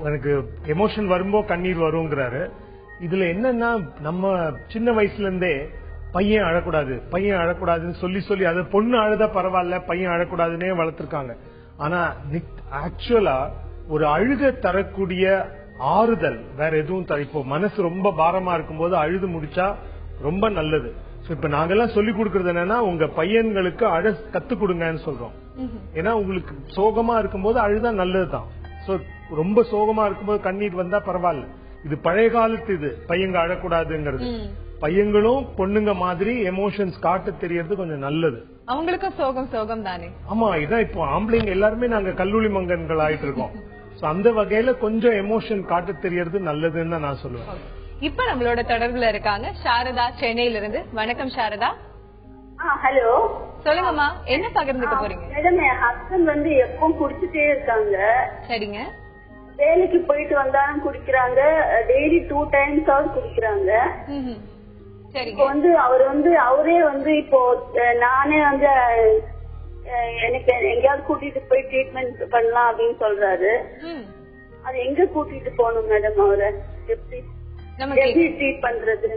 எனக்கு எமோஷன் வரும்போ கண்ணீர் வருங்கிறாரு. இதுல என்னன்னா நம்ம சின்ன வயசுல இருந்தே பையன் அழக்கூடாது பையன் அழக்கூடாதுன்னு சொல்லி சொல்லி அது பொண்ணு அழுதா பரவாயில்ல பையன் அழக்கூடாதுன்னே வளர்த்திருக்காங்க. ஆனா ஆக்சுவலா ஒரு அழுக தரக்கூடிய ஆறுதல் வேற எதுவும் இப்போ மனசு ரொம்ப பாரமா இருக்கும்போது அழுது முடிச்சா ரொம்ப நல்லது. இப்ப நாங்கெல்லாம் சொல்லி கொடுக்கறது என்னன்னா உங்க பையன்களுக்கு அழ கத்து கொடுங்கன்னு சொல்றோம். ஏன்னா உங்களுக்கு சோகமா இருக்கும்போது அழுதா நல்லதுதான். ரொம்ப சோகமா இருக்கும்போது கண்ணீர் வந்தா பரவாயில்ல. இது பழைய காலத்து இது பையங்க அழக்கூடாதுங்கிறது. பையங்களும் பொண்ணுங்க மாதிரி எமோஷன்ஸ் காட்ட தெரியறது கொஞ்சம் நல்லது.
அவங்களுக்கும் சோகம் சோகம் தானே.
ஆமா, இதான் இப்போ ஆம்பளைங்க எல்லாருமே நாங்க கல்லூரி மங்கன்கள் ஆயிட்டு இருக்கோம். அந்த வகையில கொஞ்சம் எமோஷன் காட்ட தெரியறது நல்லதுன்னு தான் நான் சொல்லுவேன்.
இப்ப நம்மளோட தொடர்புல இருக்காங்க சாரதா, சென்னையில இருந்து. வணக்கம் சாரதா.
ஹலோ
சொல்லுங்கம்மா, என்ன பகிர்ந்துக்க போறீங்க?
மேடம், என் ஹஸ்பண்ட் வந்து எப்பவும் குடிச்சிட்டே இருக்காங்க.
சரிங்க.
வேலைக்கு போயிட்டு வந்தாலும் குடிக்கிறாங்க, டெய்லி 2 times ஆவது குடிக்கிறாங்க. இப்போ வந்து அவரே வந்து இப்போ நானே வந்து எனக்கு எங்கேயாவது கூட்டிட்டு போய் ட்ரீட்மெண்ட் பண்ணலாம் அப்படின்னு சொல்றாரு. அது எங்க கூட்டிட்டு போகணும் மேடம்? அவரை எப்படி ட்ரீட் பண்றது?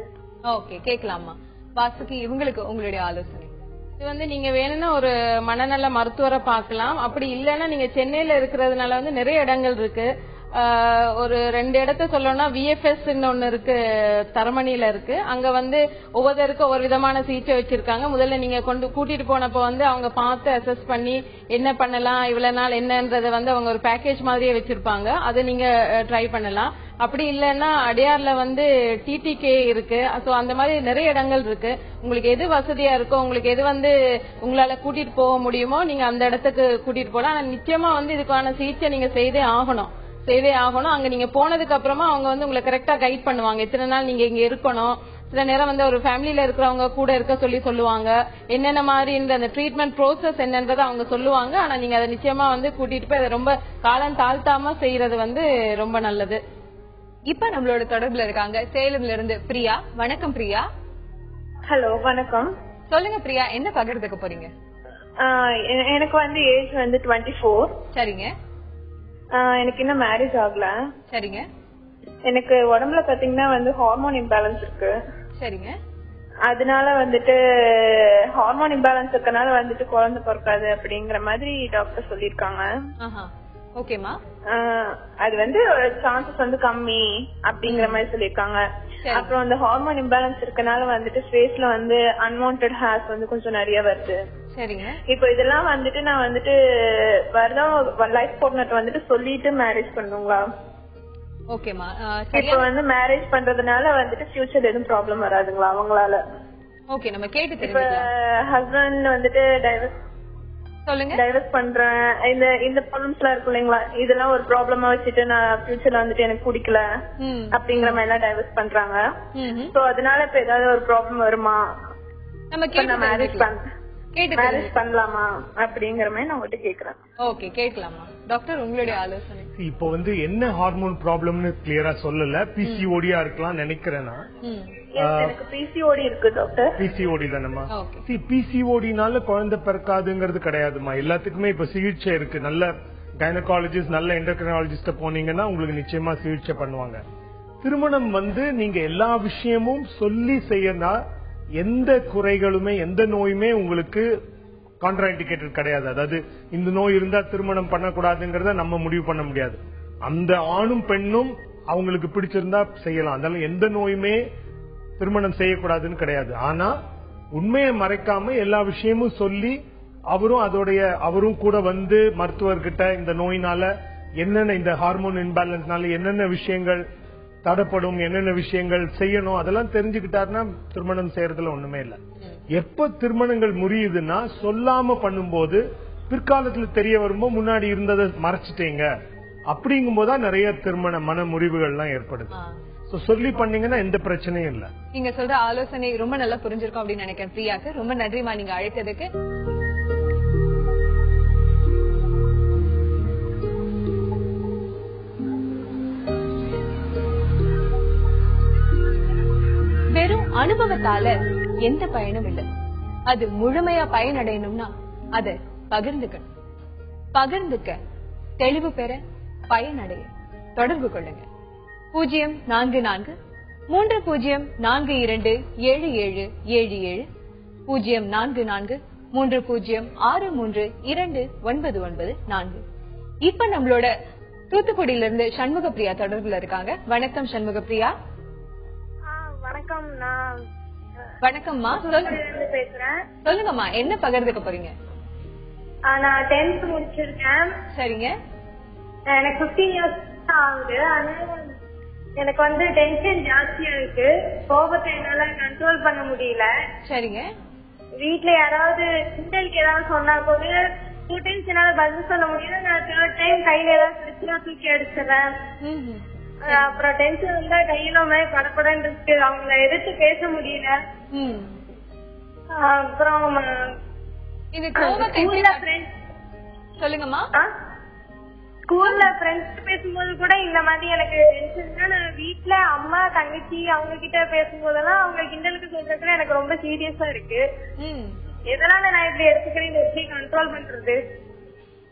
ஓகே, கேட்கலாமா வாசுகி? இவங்களுக்கு உங்களுடைய ஆலோசனை.
இது வந்து நீங்க வேணும்னா ஒரு மனநல மருத்துவரை பார்க்கலாம். அப்படி இல்லைன்னா நீங்க சென்னையில இருக்கிறதுனால வந்து நிறைய இடங்கள் இருக்கு. ஒரு 2 இடத்த சொல்லணும்னா VFS ஒன்னு இருக்கு, தரமணியில இருக்கு. அங்க வந்து ஒவ்வொருத்தருக்கும் ஒவ்வொரு விதமான சிகிச்சை வச்சிருக்காங்க. முதல்ல நீங்க கூட்டிட்டு போனப்ப வந்து அவங்க பார்த்து அசஸ் பண்ணி என்ன பண்ணலாம், இவ்வளவு நாள் என்னன்றத வந்து அவங்க ஒரு பேக்கேஜ் மாதிரியே வச்சிருப்பாங்க. அதை நீங்க ட்ரை பண்ணலாம். அப்படி இல்லைன்னா அடையார்ல வந்து TTK இருக்கு. சோ அந்த மாதிரி நிறைய இடங்கள் இருக்கு. உங்களுக்கு எது வசதியா இருக்கோ, உங்களுக்கு எது வந்து உங்களால கூட்டிட்டு போக முடியுமோ நீங்க அந்த இடத்துக்கு கூட்டிட்டு போகலாம். ஆனா நிச்சயமா வந்து இதுக்கான சிகிச்சை நீங்க செய்தே ஆகணும். அங்க நீங்க போனதுக்கு அப்புறமா அவங்க வந்து உங்களை கரெக்டா கைட் பண்ணுவாங்க. இத்தனை நாள் நீங்க இங்க இருக்கணும். சில நேரம் வந்து ஒரு ஃபேமிலியில இருக்கிறவங்க கூட இருக்க சொல்லுவாங்க. என்னென்ன மாதிரி அந்த ட்ரீட்மெண்ட் ப்ரோசஸ் என்னன்றதை அவங்க சொல்லுவாங்க. ஆனா நீங்க அதை நிச்சயமா வந்து கூட்டிட்டு போய் அதை ரொம்ப காலம் தாழ்த்தாம செய்யறது வந்து ரொம்ப நல்லது.
இப்ப நம்மளோட தொடர்புல இருக்காங்க சேலம்ல இருந்து பிரியா. வணக்கம் பிரியா.
ஹலோ வணக்கம்.
சொல்லுங்க பிரியா, என்ன பகிர்ந்துக்க போறீங்க?
எனக்கு வந்து ஏஜ் வந்து 24.
சரிங்க.
எனக்கு இன்னும் மேரேஜ் ஆகல.
சரிங்க.
எனக்கு உடம்புல பாத்தீங்கன்னா வந்து ஹார்மோன் இம்பேலன்ஸ் இருக்கு.
சரிங்க.
அதனால வந்துட்டு ஹார்மோன் இம்பேலன்ஸ் இருக்கனால வந்துட்டு குழந்தை பிறக்காது அப்படிங்கிற மாதிரி டாக்டர் சொல்லிருக்காங்க.
ஓகேமா.
அது வந்து சான்சஸ் வந்து கம்மி அப்படிங்கிற மாதிரி சொல்லிருக்காங்க. அப்புறம் அந்த ஹார்மோன் இம்பேலன்ஸ் இருக்கனால வந்துட்டு ஃபேஸ்ல வந்து அன்வான்டட் ஹேர்ஸ் வந்து கொஞ்சம் நிறைய வருது.
சரிங்க.
இப்போ இதெல்லாம் வந்துட்டு நான் வந்துட்டு வருடம் லைஃப் பார்ட்னர் வந்துட்டு சொல்லிட்டு மேரேஜ் பண்ணுங்களா?
ஓகேமா.
இப்போ வந்து மேரேஜ் பண்றதுனால வந்துட்டு ஃபியூச்சர் எதுவும் ப்ராப்ளம் வராதுங்களா அவங்களால?
ஓகே, நம்ம கேட்டு தெரிஞ்சுக்கலாம்.
இப்ப ஹஸ்பண்ட் வந்துட்டு டைவர்ஸ் பண்றேன், இந்த ப்ராப்ளம்ஸ் எல்லாம் இருக்கும் இல்லைங்களா, இதெல்லாம் ஒரு ப்ராப்ளமா வச்சுட்டு நான் ஃபியூச்சர்ல வந்துட்டு எனக்கு பிடிக்கல அப்படிங்கிற மாதிரி எல்லாம் டைவர்ஸ் பண்றாங்க. சோ அதனால இப்ப ஏதாவது ஒரு ப்ராப்ளம் வருமா?
நம்ம கேட்டு
மேரேஜ் பண்ணலாமா அப்படிங்கிற மாதிரி நான் உங்ககிட்ட கேக்குறேன்.
ஓகே, கேட்கலாமா டாக்டர் உங்களுடைய ஆலோசனை?
இப்போ வந்து என்ன ஹார்மோன் ப்ராப்ளம்னு கிளியரா சொல்லல. பிசிஓடியா இருக்கலாம் நினைக்கிறேன்னா.
எனக்கு பிசிஓடி இருக்கு டாக்டர்.
பிசிஓடி தானேமா? பிசிஓடினால குழந்தை பிறக்காதுங்கிறது கிடையாதுமா. எல்லாத்துக்குமே இப்ப சிகிச்சை இருக்கு. நல்ல கைனகாலஜிஸ்ட் நல்ல எண்டோக்ரைனாலஜிஸ்ட போனீங்கன்னா உங்களுக்கு நிச்சயமா சிகிச்சை பண்ணுவாங்க. திருமணம் வந்து நீங்க எல்லா விஷயமும் சொல்லி செய்யனா எந்த குறைகளுமே எந்த நோயுமே உங்களுக்கு கான்ட்ராஇண்டிகேட்டட் கிடையாது. அதாவது இந்த நோய் இருந்தா திருமணம் பண்ணக்கூடாதுங்கிறத நம்ம முடிவு பண்ண முடியாது. அந்த ஆணும் பெண்ணும் அவங்களுக்கு பிடிச்சிருந்தா செய்யலாம். அதனால எந்த நோயுமே திருமணம் செய்யக்கூடாதுன்னு கிடையாது. ஆனா உண்மையை மறைக்காம எல்லா விஷயமும் சொல்லி அவரும் கூட வந்து மருத்துவர்கிட்ட இந்த நோயினால என்னென்ன இந்த ஹார்மோன் இன்பேலன்ஸ்னால என்னென்ன விஷயங்கள் தடைப்படும் என்னென்ன விஷயங்கள் செய்யணும் அதெல்லாம் தெரிஞ்சுக்கிட்டாருன்னா திருமணம் செய்யறதுல ஒண்ணுமே இல்ல. எப்ப திருமணங்கள் முறியுதுன்னா சொல்லாம பண்ணும்போது பிற்காலத்துல தெரிய வரும்போது முன்னாடி இருந்ததை மறைச்சிட்டீங்க அப்படிங்கும் போதுதான் நிறைய திருமண மன முறிவுகள் எல்லாம் ஏற்படுது. சொல்லி பண்ணீங்கன்னா எந்த பிரச்சனையும் இல்ல.
நீங்க சொல்ற ஆலோசனை ரொம்ப நல்லா புரிஞ்சிருக்கும் அப்படின்னு நினைக்கிறேன் பிரியாக்கு. ரொம்ப நன்றிமா நீங்க அழைத்ததுக்கு. வெறும் அனுபவத்தால எந்த பயனும் இல்லை. அது முழுமையா பயனடையணும்னா அதை பகிர்ந்துக்க தெளிவு பெற பயனடைய தொடர்பு கொள்ளுங்க. 0443042777 0443063299. இப்ப நம்மளோட தூத்துக்குடியில இருந்து சண்முக பிரியா தொடர்புல இருக்காங்க. வணக்கம் சண்முக பிரியா.
வணக்கம்.
வணக்கம்மா,
பேசுறேன்.
சொல்லுங்கம்மா, என்ன பகிர்ந்துக்க போறீங்க?
நான் 10th முடிச்சிருக்கேன்.
சரிங்க.
எனக்கு 15 years ஆகுது. ஆனா எனக்கு வந்து டென்ஷன் ஜாஸ்தியா இருக்கு. கோபத்தை என்னால கண்ட்ரோல் பண்ண முடியல.
சரிங்க.
வீட்டுல யாராவது கிண்டலுக்கு ஏதாவது சொன்னா கூட 2 times என்னால பதில் சொல்ல முடியல. நான் 3rd time கையில ஏதாவது பிடிச்சா தூக்கி அடிச்சிடறேன். அப்புறம் டென்ஷன் வந்தா கையிலுமே படப்படன்னு இருக்கு. அவங்கள எதிர்த்து பேச முடியல. அப்புறம்
சொல்லுங்கம்மா.
ஸ்கூல்ல ஃப்ரெண்ட்ஸ் பேசும்போது கூட இந்த மாதிரி எனக்கு டென்ஷன் தான். நான் வீட்டுல அம்மா தங்கச்சி அவங்க கிட்ட பேசும்போதெல்லாம் அவங்க கிண்டலுக்கு சொல்றதுல எனக்கு ரொம்ப சீரியஸா இருக்கு. எதனால நான் இப்படி எடுத்துக்கிறேன், எப்படி கண்ட்ரோல் பண்றது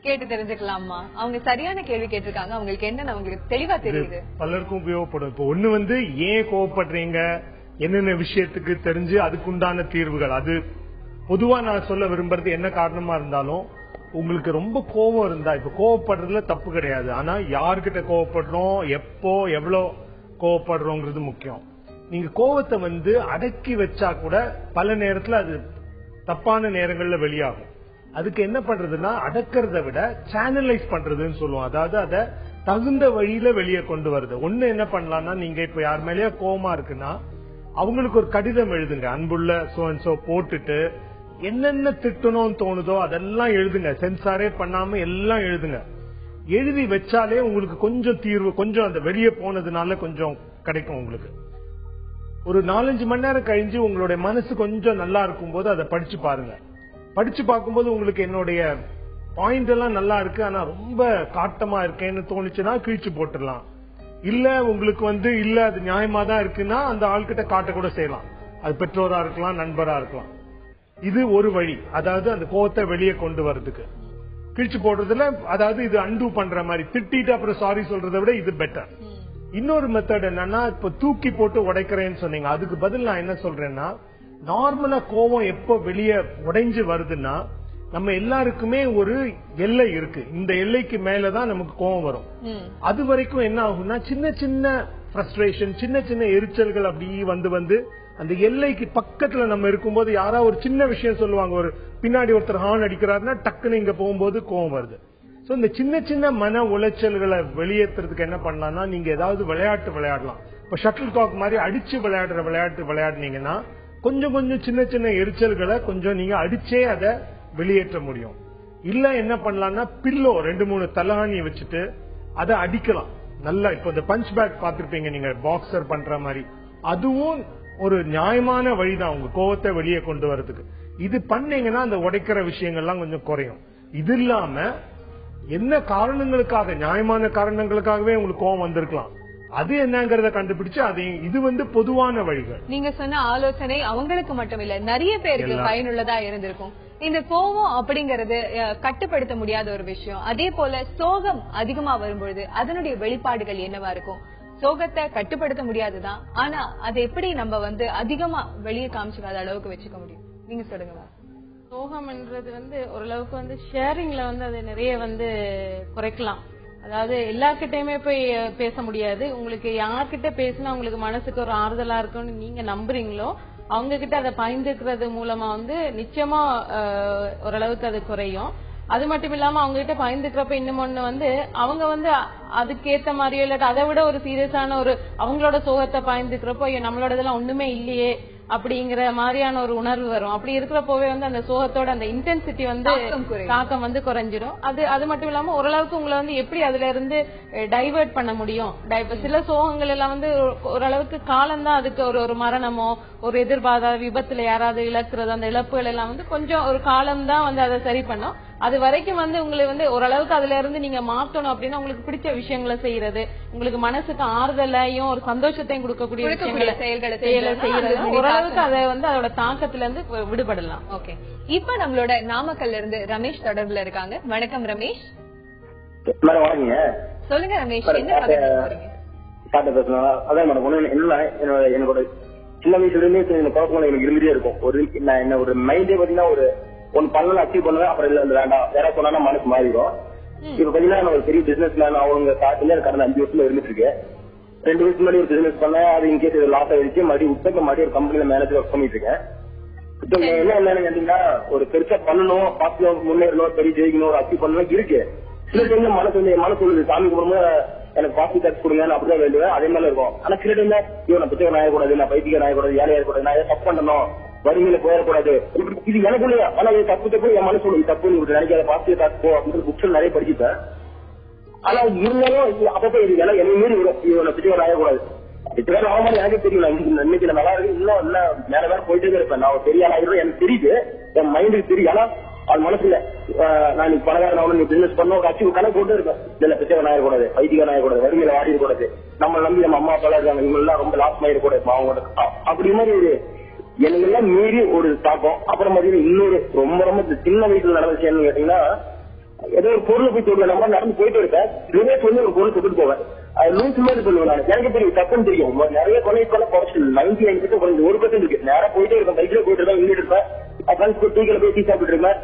கேட்டு தெரிஞ்சுக்கலாமா? அவங்க சரியான கேள்வி கேட்டிருக்காங்க. அவங்களுக்கு என்ன அவங்களுக்கு தெளிவா தெரியுது.
பலருக்கும் உபயோகப்படும். இப்போ ஒண்ணு வந்து ஏன் கோவப்படுறீங்க என்னென்ன விஷயத்துக்கு தெரிஞ்சு அதுக்குண்டான தீர்வுகள். அது பொதுவா நான் சொல்ல விரும்புறது என்ன காரணமா இருந்தாலும் உங்களுக்கு ரொம்ப கோபம் இருந்தா, இப்ப கோவப்படுறதுல தப்பு கிடையாது. ஆனா யாருக்கிட்ட கோவப்படுறோம், எப்போ எவ்வளவு கோவப்படுறோங்கிறது முக்கியம். நீங்க கோவத்தை வந்து அடக்கி வச்சா கூட பல நேரத்துல அது தப்பான நேரங்கள்ல வெளியாகும். அதுக்கு என்ன பண்றதுன்னா அடக்கிறத விட சேனலைஸ் பண்றதுன்னு சொல்லுவோம். அதாவது அதை தகுந்த வழியில வெளியே கொண்டு வருது. ஒண்ணு என்ன பண்ணலாம்னா, நீங்க இப்ப யார் மேலேயே கோவமா இருக்குன்னா அவங்களுக்கு ஒரு கடிதம் எழுதுங்க. அன்புள்ள சோ அண்ட் சோ போட்டுட்டு என்னென்ன திட்டணும்னு தோணுதோ அதெல்லாம் எழுதுங்க. சென்சாரே பண்ணாம எல்லாம் எழுதுங்க. எழுதி வச்சாலே உங்களுக்கு கொஞ்சம் தீர்வு, கொஞ்சம் அந்த வெளியே போனதுனால கொஞ்சம் கிடைக்கும். உங்களுக்கு ஒரு 4-5 மணி நேரம் கழிஞ்சு உங்களுடைய மனசு கொஞ்சம் நல்லா இருக்கும் போது அதை படிச்சு பாருங்க. படிச்சு பார்க்கும்போது உங்களுக்கு என்னுடைய பாயிண்ட் எல்லாம் நல்லா இருக்கு, ஆனா ரொம்ப காட்டமா இருக்கேன்னு தோணுச்சுன்னா கிழிச்சு போட்டுடலாம். இல்ல உங்களுக்கு வந்து இல்ல அது நியாயமா தான் இருக்குன்னா அந்த ஆள்கிட்ட காட்ட கூட செய்யலாம். அது பெற்றோரா இருக்கலாம், நண்பரா இருக்கலாம். இது ஒரு வழி. அதாவது அந்த கோவத்தை வெளியே கொண்டு வர்றதுக்கு கிழிச்சு போடுறதுல, அதாவது இது அன்டூ பண்ற மாதிரி திட்டிட்டு அப்புறம் சாரி சொல்றதை விட இது பெட்டர். இன்னொரு மெத்தட் என்னன்னா, இப்ப தூக்கி போட்டு உடைக்கிறேன்னு சொன்னீங்க. அதுக்கு பதில் நான் என்ன சொல்றேன்னா, நார்மலா கோவம் எப்ப வெளியே உடைஞ்சு வருதுன்னா நம்ம எல்லாருக்குமே ஒரு எல்லை இருக்கு. இந்த எல்லைக்கு மேலதான் நமக்கு கோவம் வரும். அது வரைக்கும் என்ன ஆகும்னா சின்ன சின்ன ஃப்ரஸ்ட்ரேஷன், சின்ன சின்ன எரிச்சல்கள் அப்படி வந்து அந்த எல்லைக்கு பக்கத்துல நம்ம இருக்கும்போது யாராவது ஒரு சின்ன விஷயம் சொல்லுவாங்க. ஒரு பின்னாடி ஒருத்தர் ஹார்ன் அடிக்கிறாருன்னா டக்குன்னு இங்க போகும்போது கோவம் வருது. சோ இந்த சின்ன சின்ன மன உளைச்சல்களை வெளியேற்றுறதுக்கு என்ன பண்ணலாம்னா, நீங்க ஏதாவது விளையாட்டு விளையாடலாம். இப்ப ஷட்டில் காக் மாதிரி அடிச்சு விளையாடுற விளையாட்டு விளையாடுனீங்கன்னா கொஞ்சம் கொஞ்சம் சின்ன சின்ன எரிச்சல்களை கொஞ்சம் நீங்க அடிச்சே அதை வெளியேற்ற முடியும். இல்ல என்ன பண்ணலாம்னா, பில்லோ 2-3 தலகாணியை வச்சுட்டு அதை அடிக்கலாம் நல்லா. இப்ப இந்த பஞ்ச் பேக் பாத்திருப்பீங்க நீங்க, பாக்ஸர் பண்ற மாதிரி. அதுவும் ஒரு நியாயமான வழிதான் உங்க கோவத்தை வெளியே கொண்டு வரதுக்கு. இது பண்ணீங்கன்னா அந்த உடைக்கிற விஷயங்கள்லாம் கொஞ்சம் குறையும். இது இல்லாம என்ன காரணங்களுக்காக, நியாயமான காரணங்களுக்காகவே உங்களுக்கு கோவம் வந்திருக்கலாம், அது என்னங்கறத கண்டுபிடிச்சு அது இது பொதுவான வழிகள்.
நீங்க சொன்ன ஆலோசனை அவங்களுக்கு மட்டும் இல்ல, நிறைய பேருக்கு பயனுள்ளதா இருந்திருக்கும். இந்த கோவம் அப்படிங்கறது கட்டுப்படுத்த முடியாத ஒரு விஷயம். அதே போல சோகம் அதிகமா வரும்பொழுது அதனுடைய வெளிப்பாடுகள் என்னவா இருக்கும்? சோகத்தை கட்டுப்படுத்த முடியாதுதான், ஆனா அதை எப்படி நம்ம அதிகமா வெளியே காமிச்சுக்காத அளவுக்கு வச்சுக்க முடியும்? நீங்க சொல்லுங்க.
சோகம்ன்றது ஓரளவுக்கு ஷேரிங்ல அதை நிறைய குறைக்கலாம். அதாவது எல்லார்கிட்டயுமே போய் பேச முடியாது. உங்களுக்கு யார்கிட்ட பேசினா உங்களுக்கு மனசுக்கு ஒரு ஆறுதலா இருக்கும்னு நீங்க நம்புறீங்களோ அவங்க கிட்ட அதை பகிர்ந்துக்கிறது மூலமா நிச்சயமா ஓரளவுக்கு அது குறையும். அது மட்டும் இல்லாம அவங்க கிட்ட பகிர்ந்துக்கிறப்ப இன்னும் ஒண்ணு அவங்க அதுக்கேத்த மாதிரியோ இல்லாட்டி அதை விட ஒரு சீரியஸான ஒரு அவங்களோட சோகத்தை பகிர்ந்துக்கிறப்போ நம்மளோட இதெல்லாம் ஒண்ணுமே இல்லையே அப்படிங்கிற மாதிரியான ஒரு உணர்வு வரும். அப்படி இருக்கிறப்போவே அந்த சோகத்தோட அந்த இன்டென்சிட்டி தாக்கம் குறைஞ்சிடும். அது மட்டும் இல்லாம ஓரளவுக்கு உங்களை எப்படி அதுல இருந்து டைவர்ட் பண்ண முடியும். சில சோகங்கள் எல்லாம் ஓரளவுக்கு காலம்தான் அதுக்கு ஒரு மரணமோ ஒரு எதிர்பாராத விபத்துல யாராவது இழக்கிறது, அந்த இழப்புகள் எல்லாம் கொஞ்சம் ஒரு காலம் தான் அதை சரி பண்ணும். அது வரைக்கும் உங்களை ஓரளவுக்கு அதுல இருந்து நீங்க மாத்தணும் அப்படின்னா உங்களுக்கு பிடிச்ச விஷயங்களை செய்யறது, உங்களுக்கு மனசுக்கு ஆறுதலையும் ஒரு சந்தோஷத்தையும் கொடுக்கக்கூடிய விஷயங்களை செய்யறது ஓரளவுக்கு அதை அதோட தாக்கத்துல இருந்து விடுபடலாம்.
ஓகே, இப்ப நம்மளோட நாமக்கல்ல இருந்து ரமேஷ் தொடர்புல இருக்காங்க. வணக்கம் ரமேஷ். சொல்லுங்க ரமேஷ், என்ன
என்னோட சின்ன வயசுல இருந்தே குழப்பம் எனக்கு இருந்துட்டே இருக்கும். ஒரு மைண்டே பாத்தீங்கன்னா ஒன்னு பண்ணல அச்சீவ் பண்ணுவேன், அப்புறம் இல்ல வேண்டாம் வேற சொன்னா மனசு மாறிடும். இப்ப பாத்தீங்கன்னா ஒரு பெரிய பிசினஸ் மேன் அவங்க காட்டுல கடந்த 5 வருஷமா இருந்துட்டு இருக்கேன். 2 வருஷம் முன்னாடி ஒரு பிசினஸ் பண்ண, அது இன்கேஸ் லாஸ் ஆயிடுச்சு, மறுபடியும் உட்பக்க மறுபடியும் ஒரு கம்பெனில மேனேஜர் ஒர்க் பண்ணிட்டு இருக்கேன். என்னன்னு கேட்டீங்கன்னா ஒரு பெருசா பண்ணணும், பார்த்து முன்னேறணும், பெரிய ஜெயிக்கணும், ஒரு அச்சீவ் பண்ணணும் இருக்கு. சில டைம் மனசு சொல்லுது சாமி குடும்பம் எனக்கு பாசிட்டிவ் டாக்ஸ் கொடுங்க அப்படிதான் வேண்டுவேன், அதே மாதிரி இருக்கும். ஆனா சில டைம்ல நான் புத்தகம் ஆகக்கூடாது, நான் பைத்தியம் ஆகக்கூடாது, ஏழை ஆகக்கூடாது, நான் ஏதாவது தப்பு பண்ணணும், வறுமையில போயிடக்கூடாது, இது எனக்குள்ளே. ஆனா இது தப்பு என் மனசு சொல்லுது தப்பு, நீ நினைக்காத பாசிட்டிவ் டாக்ஸ் போ அப்படின்னு புக்ஸ் நிறைய படிச்சுட்டேன். ஆனா இருந்தாலும் அப்பப்ப இது என்னை மீறி வரும், இவனை புத்தகம் ஆகக்கூடாது. இப்ப நார்மல் எனக்கே தெரியும், இன்னைக்கு நல்லா இருக்கு, இன்னும் மேல வேற போயிட்டே இருப்பேன். நான் பெரிய ஆளாயிரம் எனக்கு தெரியுது, என் மைண்டுக்கு தெரியும். ஆனா அது மனசுல நான் பணக்காரன் பிசினஸ் பண்ண ஒரு அச்சீவ் கணக்கு போட்டு இருப்பேன். இல்ல பிச்சைவன் ஆயிடக்கூடாது, வைத்தியன் ஆயிடக்கூடாது, வறுமையில ஆடிடக்கூடாது, நம்ம நம்பி நம்ம அம்மா அப்பா இருக்காங்க, இவங்க எல்லாம் ரொம்ப லாஸ் ஆயிடக்கூடாது அவங்களோட அப்படி மாதிரி ஒரு எனக்கு எல்லாம் மீறி ஒரு தாக்கம். அப்புறம் பாத்தீங்கன்னா இன்னொரு ரொம்ப ரொம்ப சின்ன வயசுல நடந்த விஷயம்னு கேட்டீங்கன்னா, ஏதோ ஒரு பொருளை போய் சொல்லுவேன், நம்ம நடந்து போயிட்டு இருப்பேன், ரிவேஸ் வந்து ஒரு பொருள் சொல்லிட்டு போவேன், அது லூஸ் மாதிரி சொல்லுவேன். நான் எனக்கு தெரியும் தப்புன்னு தெரியும், நிறைய கொலைப்பெல்ல குறைச்சு 99% குறைஞ்சு 1% இருக்கு. நேரம் போயிட்டே இருப்பேன், பைக்ல போயிட்டு இருப்பேன், இங்கிட்டு இருப்பேன், டீக்கல போய் டீ சாப்பிட்டு இருப்பேன்,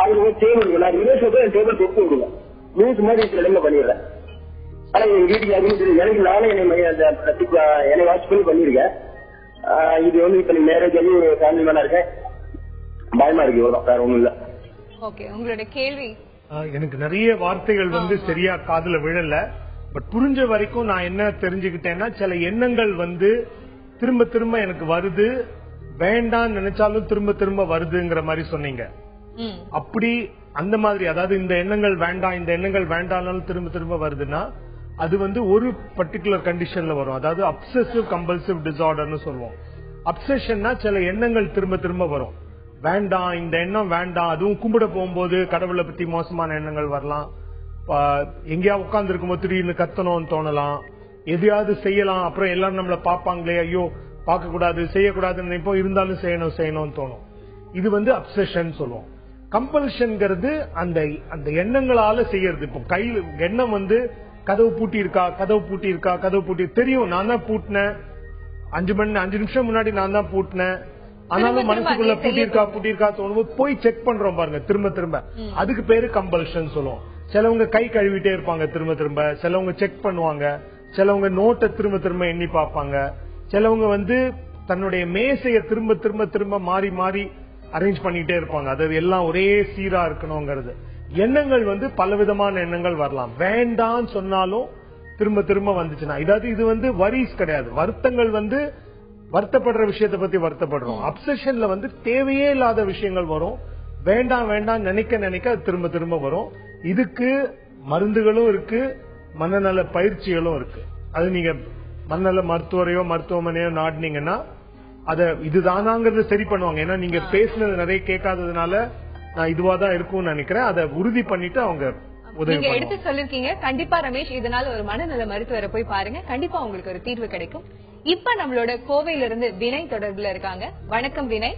அது ஒரு டேபிள் இருக்கு, நான் ரிவேஸ் வந்து என் டேபிள் தொட்டு விடுவேன், லூஸ் மாதிரி சில இடங்களை பண்ணிடுறேன். ஆனா எங்க வீட்டுக்கு யாருமே தெரியும், எனக்கு நானே என்னை வாட்ச் பண்ணி பண்ணிருக்கேன். இது வந்து இப்ப மேரேஜ் ஆகி ஒரு ஃபேமிலி மேனா இருக்கேன், பயமா இருக்கு, இவ்வளவுதான், வேற ஒண்ணும் இல்ல.
ஓகே, உங்களோட கேள்வி.
எனக்கு நிறைய வார்த்தைகள் வந்து சரியா காதுல விழல, பட் புரிஞ்ச வரைக்கும் நான் என்ன தெரிஞ்சுக்கிட்டேன்னா, சில எண்ணங்கள் வந்து திரும்ப திரும்ப எனக்கு வருது, வேண்டாம் நினைச்சாலும் திரும்ப திரும்ப வருதுங்கிற மாதிரி சொன்னீங்க. அப்படி அந்த மாதிரி, அதாவது இந்த எண்ணங்கள் வேண்டாம், இந்த எண்ணங்கள் வேண்டாம்னாலும் திரும்ப திரும்ப வருதுன்னா அது வந்து ஒரு பர்டிகுலர் கண்டிஷன்ல வரும். அதாவது அப்சசிவ் கம்பல்சிவ் டிசார்டர்னு சொல்லுவோம். அப்சஷன்னா சில எண்ணங்கள் திரும்ப திரும்ப வரும், வேண்டாம் இந்த எண்ணம் வேண்டாம். அதுவும் கும்பிட போகும்போது கடவுளை பத்தி மோசமான எண்ணங்கள் வரலாம், எங்கேயா உட்கார்ந்து இருக்கும்போது திடீர்னு கத்தணும்னு தோணலாம், எதையாவது செய்யலாம், அப்புறம் எல்லாரும் நம்மள பாப்பாங்களே, ஐயோ பார்க்க கூடாது செய்யக்கூடாதுன்னு நினைப்போம், இருந்தாலும் செய்யணும் செய்யணும்னு தோணும். இது வந்து அப்சஷன் சொல்லுவோம். கம்பல்ஷன்ங்கிறது அந்த அந்த எண்ணங்களால செய்யறது. இப்போ கையில் எண்ணம் வந்து கதவு பூட்டி இருக்கா, கதவு பூட்டி இருக்கா, கதவு பூட்டி தெரியும், நான் தான் பூட்டினேன், 5 நிமிஷம் முன்னாடி நான் தான் பூட்டினேன், ஆனாலும் மனசுக்குள்ள பூட்டி இருக்கா தோணும், போய் செக் பண்றோம் பாருங்க திரும்ப திரும்ப, அதுக்கு பேரு கம்பல்ஷன் சொல்லுவோம். சிலவங்க கை கழுவிட்டே இருப்பாங்க திரும்ப திரும்ப, சிலவங்க செக் பண்ணுவாங்க, சிலவங்க நோட்டை திரும்ப திரும்ப எண்ணி பார்ப்பாங்க, சிலவங்க வந்து தன்னுடைய மேசைய திரும்ப திரும்ப திரும்ப மாறி மாறி அரேஞ்ச் பண்ணிட்டே இருப்பாங்க. அது எல்லாம் ஒரே சீரா இருக்கணும்ங்கிறது. எண்ணங்கள் வந்து பலவிதமான எண்ணங்கள் வரலாம். வேண்டான்னு சொன்னாலும் திரும்ப திரும்ப வந்துச்சுன்னா, இதாவது இது வந்து வரிஸ் கிடையாது, வருத்தங்கள் வந்து வருத்தப்படுற விஷயத்தை பத்தி வருத்தப்படுறோம். அப்சஷன்ல வந்து தேவையே இல்லாத விஷயங்கள் வரும், வேண்டாம் வேண்டாம் நினைக்க நினைக்க அது திரும்ப திரும்ப வரும். இதுக்கு மருந்துகளும் இருக்கு, மனநல பயிற்சிகளும் இருக்கு. அது நீங்க மனநல மருத்துவரையோ மருத்துவமனையோ நாடினீங்கன்னா அத இதுதானாங்கிறத சரி பண்ணுவாங்க. ஏன்னா நீங்க பேசுனது நிறைய கேட்காததுனால நான் இதுவாதான் இருக்கும்னு நினைக்கிறேன். அதை உறுதி பண்ணிட்டு அவங்க
நீங்க எடுத்து சொல்லிருக்கீங்க. கண்டிப்பா ரமேஷ், இதனால ஒரு மனநல மருத்துவரை போய் பாருங்க, கண்டிப்பா உங்களுக்கு ஒரு தீர்வு கிடைக்கும். இப்ப நம்மளோட கோவையில இருந்து வினய் தொடர்புல இருக்காங்க. வணக்கம் வினய்.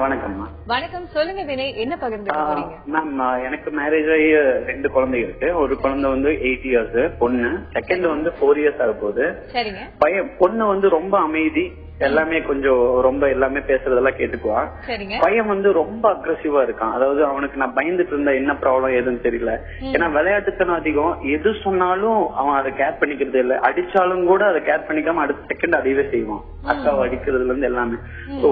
வணக்கம்மா.
வணக்கம், சொல்லுங்க வினய், என்ன பகிர்ந்துக்க போறீங்க?
மேம், எனக்கு மேரேஜ் ஆகி 2 குழந்தை இருக்கு. ஒரு குழந்தை வந்து 8 இயர்ஸ் பொண்ணு, செகண்ட் வந்து 4 இயர்ஸ் ஆக போகுது.
சரிங்க.
பொண்ணு வந்து ரொம்ப அமைதி, எல்லாமே கொஞ்சம் ரொம்ப எல்லாமே பேசுறதெல்லாம் கேட்டுக்குவா. பையன் வந்து ரொம்ப அக்ரெசிவா இருக்கான். அதாவது அவனுக்கு நான் பயந்துட்டு இருந்தா என்ன ப்ராப்ளம் எதுன்னு தெரியல. ஏன்னா விளையாட்டுத்தனம் அதிகம், எது சொன்னாலும் அவன் அதை கேர் பண்ணிக்கிறது இல்ல. அடிச்சாலும் கூட அதை கேர் பண்ணிக்காம அடுத்த செகண்ட் அதையவே செய்வான். அக்காவை அடிக்கிறதுல இருந்து எல்லாமே.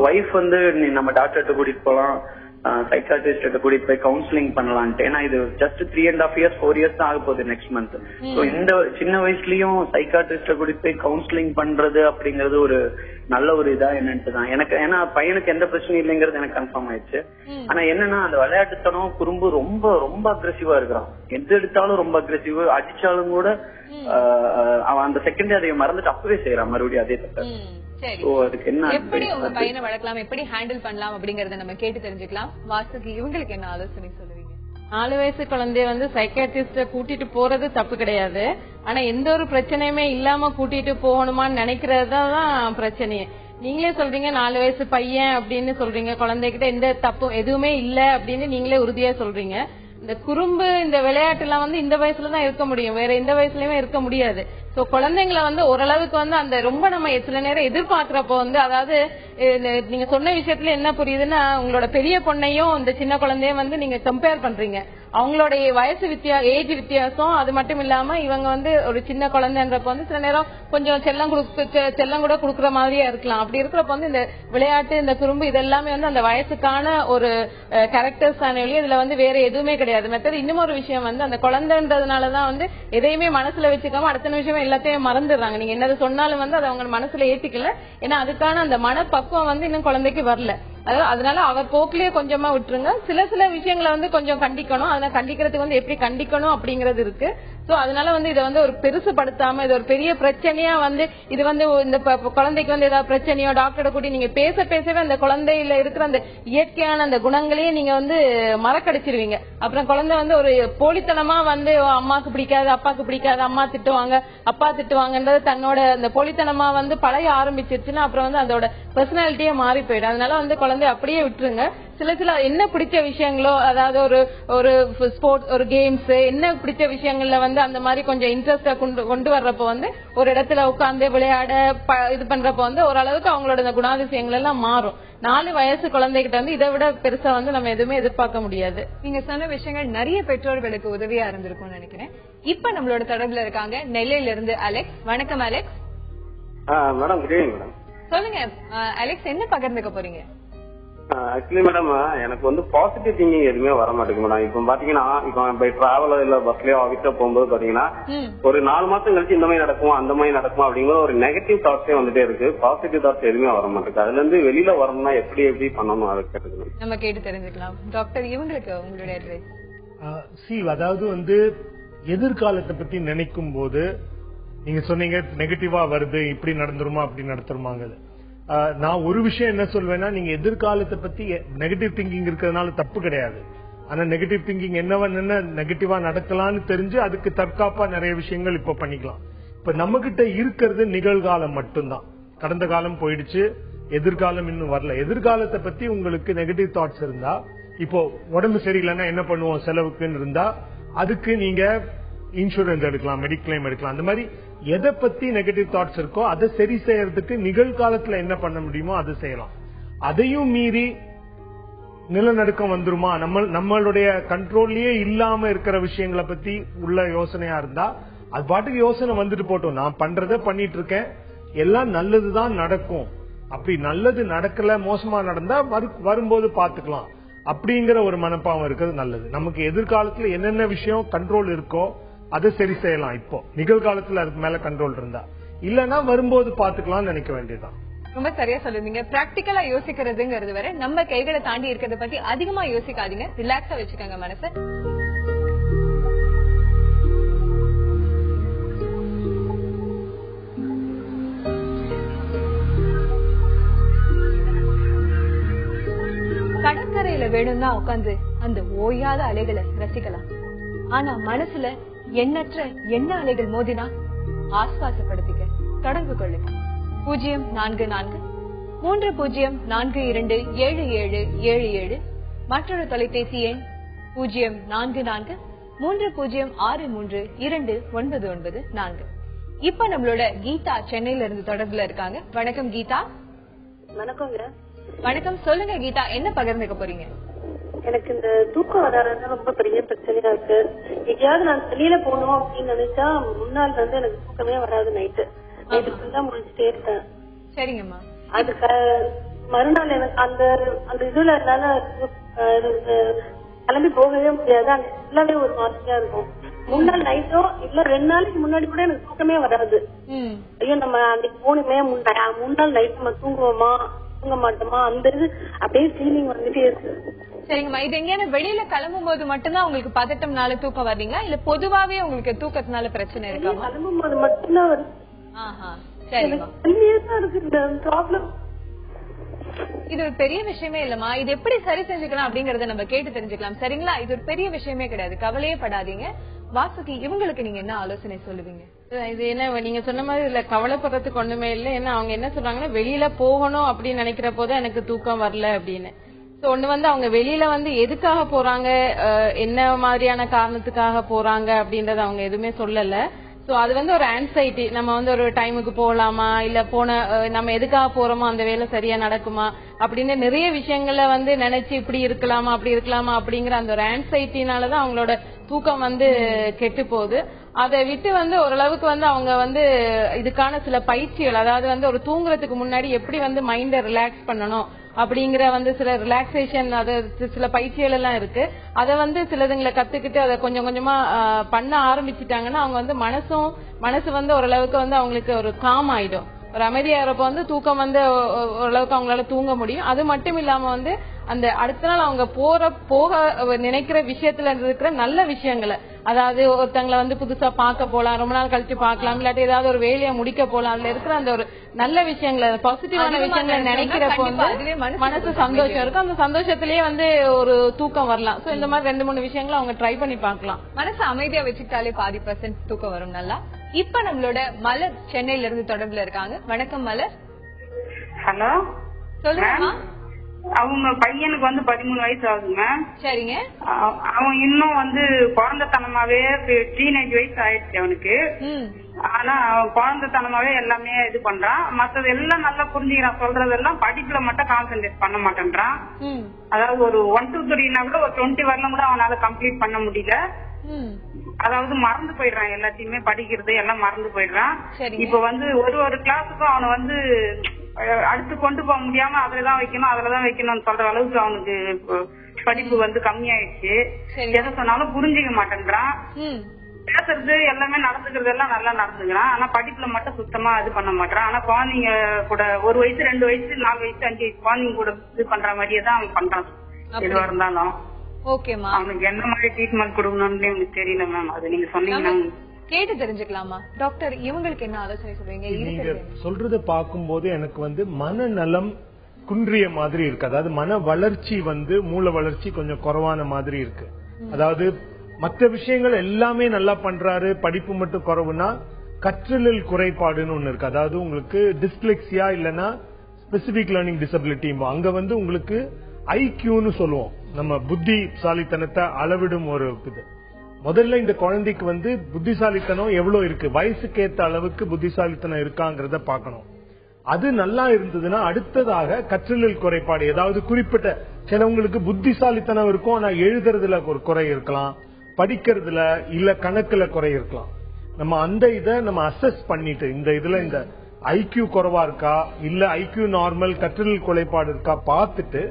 ஒய்ஃப் வந்து நம்ம டாக்டர்கிட்ட கூட்டிட்டு போலாம், சைக்காட்ரிஸ்ட் கூட்டிட்டு போய் கவுன்சிலிங் பண்ணலான்ட்டு. ஏன்னா இது ஜஸ்ட் 3.5 இயர்ஸ் 4 இயர்ஸ் தான் ஆக போகுது நெக்ஸ்ட் மந்த். இந்த சின்ன வயசுலயும் சைக்காட்ரிஸ்ட கூட்டிட்டு போய் கவுன்சிலிங் பண்றது அப்படிங்கறது ஒரு நல்ல ஒரு இதா என்னன்ட்டு தான் எனக்கு. ஏன்னா பையனுக்கு எந்த பிரச்சனையும் இல்லைங்கிறது எனக்கு கன்ஃபார்ம் ஆயிடுச்சு. ஆனா என்னன்னா அந்த விளையாட்டுத்தனம் குறும்பு ரொம்ப ரொம்ப அக்ரெசிவா இருக்கிறான். எது எடுத்தாலும் ரொம்ப அக்ரெசிவ், அடிச்சாலும் கூட அவன் அந்த செகண்ட் அதை மறந்துட்டு அப்பவே செய்யறான் மறுபடியும் அதே தப்ப.
எப்படி உங்க பையனை வளர்க்கலாம், எப்படி ஹேண்டில் பண்ணலாம் அப்படிங்கறத நம்ம கேட்டு தெரிஞ்சுக்கலாம். வாசுக்கு இவங்களுக்கு என்ன ஆலோசனை சொல்லுவீங்க?
4 வயசு குழந்தைய வந்து சைக்காட்ரிஸ்ட கூட்டிட்டு போறது தப்பு கிடையாது. ஆனா எந்த ஒரு பிரச்சனையுமே இல்லாம கூட்டிட்டு போகணுமான்னு நினைக்கிறதுதான் பிரச்சனையே. நீங்களே சொல்றீங்க 4 வயசு பையன் அப்படின்னு சொல்றீங்க, குழந்தைகிட்ட எந்த தப்பும் எதுவுமே இல்ல அப்படின்னு நீங்களே உறுதியா சொல்றீங்க. இந்த குறும்பு இந்த விளையாட்டு எல்லாம் வந்து இந்த வயசுலதான் இருக்க முடியும், வேற எந்த வயசுலயுமே இருக்க முடியாது. சோ குழந்தைங்களை வந்து ஓரளவுக்கு வந்து அந்த ரொம்ப நம்ம சில நேரம் எதிர்பார்க்கிறப்ப வந்து, அதாவது நீங்க சொன்ன விஷயத்துல என்ன புரியுதுன்னா, உங்களோட பெரிய பொண்ணையும் இந்த சின்ன குழந்தையும் வந்து நீங்க கம்பேர் பண்றீங்க. அவங்களுடைய வயசு ஏஜ் வித்தியாசம், அது மட்டும் இல்லாம இவங்க வந்து ஒரு சின்ன குழந்தைன்றப்ப வந்து சில நேரம் கொஞ்சம் செல்லம் கூட குடுக்கற மாதிரியா இருக்கலாம். அப்படி இருக்கிறப்ப வந்து இந்த விளையாட்டு இந்த குறும்பு இதெல்லாமே வந்து அந்த வயசுக்கான ஒரு கேரக்டர்ஸ் தானே, இதுல வந்து வேற எதுவுமே கிடையாது. மற்றது இன்னும் ஒரு விஷயம் வந்து அந்த குழந்தைன்றதுனாலதான் வந்து எதையுமே மனசுல வச்சுக்காம அடுத்த நிமிஷம் எல்லாத்தையும் மறந்துடுறாங்க. நீங்க என்னது சொன்னாலும் வந்து அதை அவங்க மனசுல ஏத்திக்கல. ஏன்னா அதுக்கான அந்த மனப்பக்குவம் வந்து இன்னும் குழந்தைக்கு வரல. அதனால அவர் போக்கிலேயே கொஞ்சமா விட்டுருங்க. சில விஷயங்களை வந்து கொஞ்சம் கண்டிக்கணும். அதனால கண்டிக்கிறதுக்கு வந்து எப்படி கண்டிக்கணும் அப்படிங்கறது இருக்கு. சோ அதனால வந்து இதை வந்து ஒரு பெருசுபடுத்தாம இது ஒரு பெரிய பிரச்சனையா வந்து இது வந்து இந்த குழந்தைக்கு வந்து ஏதாவது பிரச்சனையோ டாக்டரை கூட்டி நீங்க பேசவே அந்த குழந்தையில இருக்கிற அந்த இயற்கையான அந்த குணங்களையே நீங்க வந்து மறக்கடிச்சிருவீங்க. அப்புறம் குழந்தை வந்து ஒரு போலித்தனமா வந்து அம்மாக்கு பிடிக்காது, அப்பாக்கு பிடிக்காது, அம்மா திட்டுவாங்க, அப்பா திட்டுவாங்கன்றது தன்னோட அந்த போலித்தனமா வந்து பழைய ஆரம்பிச்சிருச்சுன்னா அப்புறம் வந்து அதோட பர்சனாலிட்டியே மாறி போயிடும். அதனால வந்து குழந்தை அப்படியே விட்டுருங்க. சில என்ன பிடிச்ச விஷயங்களோ, அதாவது ஒரு ஸ்போர்ட்ஸ் ஒரு கேம்ஸ் என்ன பிடிச்ச விஷயங்கள்ல வந்து அந்த மாதிரி கொஞ்சம் இன்ட்ரெஸ்டா கொண்டு வர்றப்ப வந்து ஒரு இடத்துல உட்கார்ந்து விளையாட இது பண்றப்ப வந்து ஓரளவுக்கு அவங்களோட இந்த குணாதிசயங்கள் எல்லாம் மாறும். 4 வயசு குழந்தைகிட்ட வந்து இதை விட பெருசா வந்து நம்ம எதுவுமே எதிர்பார்க்க முடியாது.
நீங்க சொன்ன விஷயங்கள் நிறைய பெற்றோர்களுக்கு உதவியா இருந்திருக்கும்னு நினைக்கிறேன். இப்ப நம்மளோட தொடர்புல இருக்காங்க நெல்லையில இருந்து அலெக்ஸ். வணக்கம் Alex.
Madam good evening madam.
சொல்லுங்க அலெக்ஸ், என்ன பகிர்ந்துக்க போறீங்க?
ஆக்சுவலி மேடம் எனக்கு வந்து பாசிட்டிவ் திங்கிங் எதுவுமே வர மாட்டேங்குது மேடம். இப்ப பாத்தீங்கன்னா இப்ப பை டிராவலோ இல்ல பஸ்லயோ ஆபீஸ்ல போகும்போது பாத்தீங்கன்னா ஒரு 4 மாசம் கழிச்சு இந்த மாதிரி நடக்கும் அந்த மாதிரி நடக்கும் அப்படிங்கிற ஒரு நெகட்டிவ் தாட்ஸே வந்துட்டே இருக்கு. பாசிட்டிவ் தாட்ஸ் எதுவுமே வர மாட்டேங்குது. அதுல இருந்து வெளியில வரணும்னா எப்படி பண்ணணும் அதை கேட்டுக்கணும்.
நம்ம கேட்டு தெரிஞ்சுக்கலாம். டாக்டர், இவங்களுக்கு உங்களுடைய அட்வைஸ்.
அதாவது வந்து எதிர்காலத்தை பத்தி நினைக்கும் போது நீங்க சொன்னீங்க நெகட்டிவா வருது, இப்படி நடந்துருமா அப்படி நடத்துருமாங்க. நான் ஒரு விஷயம் என்ன சொல்வேன்னா, நீங்க எதிர்காலத்தை பத்தி நெகட்டிவ் திங்கிங் இருக்கிறதுனால தப்பு கிடையாது. ஆனா நெகட்டிவ் திங்கிங் என்ன நெகட்டிவா நடக்கலாம்னு தெரிஞ்சு அதுக்கு தற்காப்பா நிறைய விஷயங்கள் இப்ப பண்ணிக்கலாம். இப்ப நம்ம கிட்ட இருக்கிறது நிகழ்காலம் மட்டும்தான். கடந்த காலம் போயிடுச்சு, எதிர்காலம் இன்னும் வரல. எதிர்காலத்தை பத்தி உங்களுக்கு நெகட்டிவ் தாட்ஸ் இருந்தா, இப்போ உடம்பு சரியில்லைன்னா என்ன பண்ணுவோம் செலவுக்குன்னு இருந்தா, அதுக்கு நீங்க இன்சூரன்ஸ் எடுக்கலாம், மெடிக்ளைம் எடுக்கலாம். அந்த மாதிரி எதை பத்தி நெகட்டிவ் தாட்ஸ் இருக்கோ அதை சரி செய்யறதுக்கு நிகழ்காலத்துல என்ன பண்ண முடியுமோ அதை செய்யலாம். அதையும் மீறி நிலநடுக்கம் வந்துருமா, நம்மளுடைய கண்ட்ரோல்லயே இல்லாம இருக்கிற விஷயங்களை பத்தி உள்ள யோசனையா இருந்தா அது பாட்டுக்கு யோசனை வந்துட்டு போட்டோம். நான் பண்றத பண்ணிட்டு இருக்கேன், எல்லாம் நல்லதுதான் நடக்கும். அப்படி நல்லது நடக்கல, மோசமா நடந்தா வரும்போது பாத்துக்கலாம் அப்படிங்கிற ஒரு மனப்பாவம் இருக்கிறது நல்லது. நமக்கு எதிர்காலத்துல என்னென்ன விஷயம் கண்ட்ரோல் இருக்கோ அதை சரி செய்யலாம். இப்போ நிகழ்காலத்துல அதுக்கு மேல கண்ட்ரோல் இருந்தா, இல்லன்னா வரும்போது பாத்துக்கலாம் நினைக்க வேண்டியதுதான்.
ரொம்ப சரியா சொல்லுவீங்க. பிராக்டிகலா யோசிக்கிறதுங்கிறது வரை நம்ம கைகளை தாண்டி இருக்கிறத பத்தி அதிகமா யோசிக்காதீங்க. ரிலாக்ஸா வச்சுக்கோங்க மனசை. வேணும்னா உட்காந்து அந்த ஓயாத அலைகளை ரசிக்கலாம். ஆனா மனசுல எண்ணற்ற எண்ண அலைகள் மோதினா ஆஸ்வாசப்படுத்திக்க தொடர்பு கொள்ளுங்க. 0443042777 மற்றொரு தொலைபேசி எண் 0443063299. இப்ப நம்மளோட கீதா சென்னையில இருந்து தொடர்புல இருக்காங்க. வணக்கம் கீதா.
வணக்கங்க.
வணக்கம், சொல்லுங்க கீதா, என்ன பகிர்ந்துக்க போறீங்க?
எனக்கு இந்த தூக்கம் வராது ரொம்ப பெரிய பிரச்சனையா இருக்கு. எங்கேயாவது நான் வெளியில போகணும் அப்படின்னு நினைச்சா முன்னாள் வந்து எனக்கு தூக்கமே வராது. நைட்டு ஃபுல்லா முடிச்சுட்டே இருக்கேன்.
சரிங்கம்மா.
அதுக்கு மறுநாள் எனக்கு அந்த அந்த இதுல என்னால கிளம்பி போகவே முடியாது. அங்க ஃபுல்லாவே ஒரு மாதிரியா இருக்கும். முன்னாள் நைட்டோ இல்ல 2 நாளைக்கு முன்னாடி கூட எனக்கு தூக்கமே வராது. ஐயோ நம்ம அன்னைக்கு போகணுமே, முன்னாள் நைட் நம்ம தூங்குவோமா தூங்க மாட்டோமா, அந்த இது அப்படியே ஃபீலிங் வந்துட்டே இருக்கு.
சரிங்கம்மா, இது எங்கேயான வெளியில கிளம்பும் போது மட்டும்தான் உங்களுக்கு பதட்டம்னால தூக்கம் வரீங்களா, இல்ல பொதுவாவே உங்களுக்கு தூக்கத்தினால பிரச்சனை இருக்கா?
கிளம்பும் போது மட்டும்தான் வருது.
இது ஒரு பெரிய விஷயமே இல்லம்மா. இது எப்படி சரி செஞ்சுக்கலாம் அப்படிங்கறத நம்ம கேட்டு தெரிஞ்சுக்கலாம். சரிங்களா? இது ஒரு பெரிய விஷயமே கிடையாது, கவலையே படாதீங்க. வாசுகி, இவங்களுக்கு நீங்க என்ன ஆலோசனை சொல்லுவீங்க?
இது என்ன நீங்க சொன்ன மாதிரி இல்ல, கவலைப்படுறதுக்கு ஒண்ணுமே இல்ல. ஏன்னா அவங்க என்ன சொல்றாங்கன்னா, வெளியில போகணும் அப்படின்னு நினைக்கிற போது எனக்கு தூக்கம் வரல அப்படின்னு. ஒண்ணு வந்து அவங்க வெளியில வந்து எதுக்காக போறாங்க, என்ன மாதிரியான காரணத்துக்காக போறாங்க அப்படின்றத அவங்க எதுவுமே சொல்லல. சோ அது வந்து ஒரு ஆன்சைட்டி. நம்ம வந்து ஒரு டைமுக்கு போகலாமா, இல்ல நம்ம எதுக்காக போறோமோ அந்த வேலை சரியா நடக்குமா அப்படின்னு நிறைய விஷயங்கள வந்து நினைச்சு இப்படி இருக்கலாமா அப்படி இருக்கலாமா அப்படிங்கிற அந்த ஒரு ஆன்சைட்டினாலதான் அவங்களோட தூக்கம் வந்து கெட்டு போகுது. அதை விட்டு வந்து ஓரளவுக்கு வந்து அவங்க வந்து இதுக்கான சில பயிற்சிகள், அதாவது வந்து ஒரு தூங்குறதுக்கு முன்னாடி எப்படி வந்து மைண்ட ரிலாக்ஸ் பண்ணணும் அப்படிங்கிற வந்து சில ரிலாக்ஸேஷன், அது சில பயிற்சிகள் எல்லாம் இருக்கு. அதை வந்து சிலதுங்களை கத்துக்கிட்டு அதை கொஞ்சம் கொஞ்சமா பண்ண ஆரம்பிச்சுட்டாங்கன்னா அவங்க வந்து மனசு வந்து ஓரளவுக்கு வந்து அவங்களுக்கு ஒரு காம் ஆயிடும். ஒரு அமைதியாகிறப்ப வந்து தூக்கம் வந்து ஓரளவுக்கு அவங்களால தூங்க முடியும். அது மட்டும் இல்லாம வந்து அந்த அடுத்த நாள் அவங்க போக நினைக்கிற விஷயத்துல இருக்கிற நல்ல விஷயங்களை, அதாவது ஒருத்தங்களை வந்து புதுசா பார்க்க போலாம், ரொம்ப நாள் கழிச்சு பார்க்கலாம், இல்லாட்டி ஏதாவது ஒரு வேலையை முடிக்க போலாம், அதுல இருக்கிற அந்த ஒரு நல்ல விஷயங்களை, பாசிட்டிவான விஷயங்களை நினைக்கிறப்ப வந்து மனசு சந்தோஷம் இருக்கும். அந்த சந்தோஷத்திலேயே வந்து ஒரு தூக்கம் வரலாம். சோ இந்த மாதிரி 2-3 விஷயங்களை அவங்க ட்ரை பண்ணி பார்க்கலாம்.
மனசு அமைதியா வச்சுக்கிட்டாலே 10% தூக்கம் வரும் நல்லா. இப்ப நம்மளோட மலர் சென்னையில இருந்து தொடர்புல இருக்காங்க. வணக்கம் மலர்.
ஹலோ,
சொல்லுங்க.
அவங்க பையனுக்கு வந்து 13 வயசு ஆகுதுங்க.
சரிங்க.
அவன் இன்னும் வந்து குழந்தைத்தனமாவே டீனேஜ் வயசு ஆயிடுச்சு அவனுக்கு. ஆனா குழந்தைத்தனமாவே எல்லாமே இது பண்றான். மத்தது எல்லாம் நல்லா புரிஞ்சுக்கிறான். சொல்றதெல்லாம் படிப்புல மட்டும் கான்சென்ட்ரேட் பண்ண மாட்டேன்றான். அதாவது ஒரு 1 to 3 கூட ஒரு 20 வரலாம் கூட அவனால கம்ப்ளீட் பண்ண முடியல. அதாவது மறந்து போயிடுறான், எல்லாத்தையுமே படிக்கிறது எல்லாம் மறந்து போயிடுறான். இப்ப வந்து ஒரு கிளாஸுக்கும் அவனை வந்து அடுத்து கொண்டு போக முடியாம அதுலதான் வைக்கணும்னு சொல்ற அளவுக்கு அவனுக்கு படிப்பு வந்து கம்மியாயிடுச்சு. எதை சொன்னாலும் புரிஞ்சுக்க மாட்டேங்கிறான். பேசுறது எல்லாமே நடந்துக்கிறது எல்லாம் நல்லா நடந்துக்கிறான். ஆனா படிப்புல மட்டும் சுத்தமா இது பண்ண மாட்டான். ஆனா குழந்தைங்க கூட 1 வயசு 2 வயசு 4 வயசு 5 வயசு குழந்தைங்க கூட இது பண்ற மாதிரியே தான் அவன் பண்றான் எதுவா இருந்தாலும். அவனுக்கு என்ன மாதிரி ட்ரீட்மெண்ட் கொடுக்கணும்னு எனக்கு தெரியல மேம். அது நீங்க சொன்னீங்கன்னா
கேட்டு தெரிஞ்சுக்கலாமா டாக்டர்? இவங்களுக்கு என்ன ஆலோசனை சொல்றீங்க?
நீங்க சொல்றத பாக்கும்போது எனக்கு வந்து மனநலம் குன்றிய மாதிரி இருக்கு. அதாவது மன வளர்ச்சி வந்து மூல வளர்ச்சி கொஞ்சம் குறைவான மாதிரி இருக்கு. அதாவது மற்ற விஷயங்கள் எல்லாமே நல்லா பண்றாரு, படிப்பு மட்டும் குறைவுனா கற்றலில் குறைபாடுன்னு ஒண்ணு இருக்கு. அதாவது உங்களுக்கு டிஸ்லெக்சியா இல்லைன்னா ஸ்பெசிபிக் லேர்னிங் டிசபிலிட்டி, அங்க வந்து உங்களுக்கு ஐக்யூன்னு சொல்லுவோம், நம்ம புத்திசாலித்தனத்தை அளவிடும் ஒரு இது. முதல்ல இந்த குழந்தைக்கு வந்து புத்திசாலித்தனம் எவ்வளவு இருக்கு, வயசுக்கு ஏற்ற அளவுக்கு புத்திசாலித்தனம் இருக்காங்கிறத பாக்கணும். அது நல்லா இருந்ததுன்னா அடுத்ததாக கற்றலில் குறைபாடு, ஏதாவது குறிப்பிட்ட சிலவங்களுக்கு புத்திசாலித்தனம் இருக்கும் ஆனா எழுதுறதுல ஒரு குறை இருக்கலாம், படிக்கிறதுல இல்ல கணக்குல குறை இருக்கலாம். நம்ம அந்த இதை நம்ம அசஸ் பண்ணிட்டு இந்த இதுல இந்த ஐக்யூ குறைவா இருக்கா இல்ல ஐக்யூ நார்மல் கற்றலில் குறைபாடு இருக்கா பார்த்துட்டு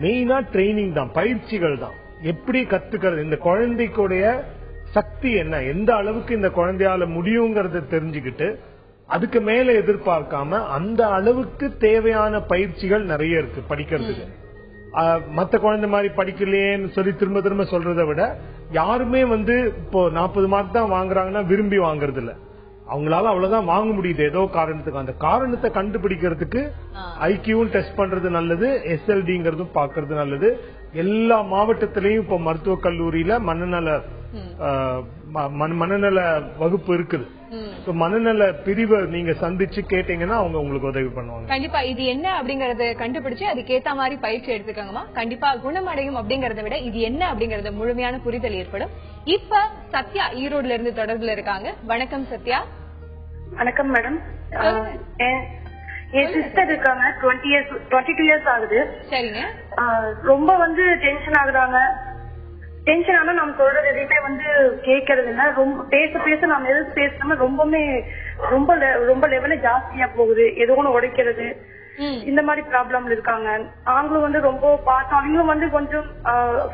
மெயினா ட்ரைனிங் தான், பயிற்சிகள் தான். எப்படி கத்துக்கிறது, இந்த குழந்தைக்குடைய சக்தி என்ன, எந்த அளவுக்கு இந்த குழந்தையால முடியுங்கிறத தெரிஞ்சுக்கிட்டு அதுக்கு மேல எதிர்பார்க்காம அந்த அளவுக்கு தேவையான பயிற்சிகள் நிறைய இருக்கு படிக்கிறதுக்கு. மத்த குழந்தை மாதிரி படிக்கலையேன்னு சொல்லி திரும்ப திரும்ப சொல்றதை விட யாருமே வந்து இப்போ 40 மார்க் தான் வாங்குறாங்கன்னா விரும்பி வாங்குறது இல்ல. அவங்களால அவ்வளவுதான் வாங்க முடியுது ஏதோ காரணத்துக்கு. அந்த காரணத்தை கண்டுபிடிக்கிறதுக்கு ஐக்கியூவும் டெஸ்ட் பண்றது நல்லது, SLDங்கிறதும் பாக்குறது நல்லது. எல்லா மாவட்டத்திலையும் இப்ப மருத்துவக் கல்லூரியில மனநல வகுப்பு இருக்குது. மனநல பிரிவை நீங்க சந்திச்சு கேட்டீங்கன்னா அவங்க உங்களுக்கு உதவி பண்ணுவாங்க.
கண்டிப்பா இது என்ன அப்படிங்கறத கண்டுபிடிச்சு அதுக்கேத்த மாதிரி பயிற்சி எடுத்துக்கோங்கம்மா. கண்டிப்பா குணமடையும் அப்படிங்கறத விட இது என்ன அப்படிங்கறது முழுமையான புரிதல் ஏற்படும். இப்ப சத்யா ஈரோடுல இருந்து தொடர்புல இருக்காங்க. வணக்கம் சத்யா.
வணக்கம் மேடம். என் சிஸ்டர் இருக்காங்க, 22 இயர்ஸ் ஆகுது.
சரிங்க.
ரொம்ப டென்ஷன் ஆகுறாங்க. டென்ஷன் ஆனா நம்ம சொல்றது எதையுமே கேட்கறது இல்ல. ரொம்ப பேச நாம எது பேசாம ரொம்ப லெவல ஜாஸ்தியா போகுது. ஏதோ ஒண்ணு உடைக்கிறது, இந்த மாதிரி ப்ராப்ளம் இருக்காங்க. அவங்களும் ரொம்ப பார்த்தோம். அவங்களும் கொஞ்சம்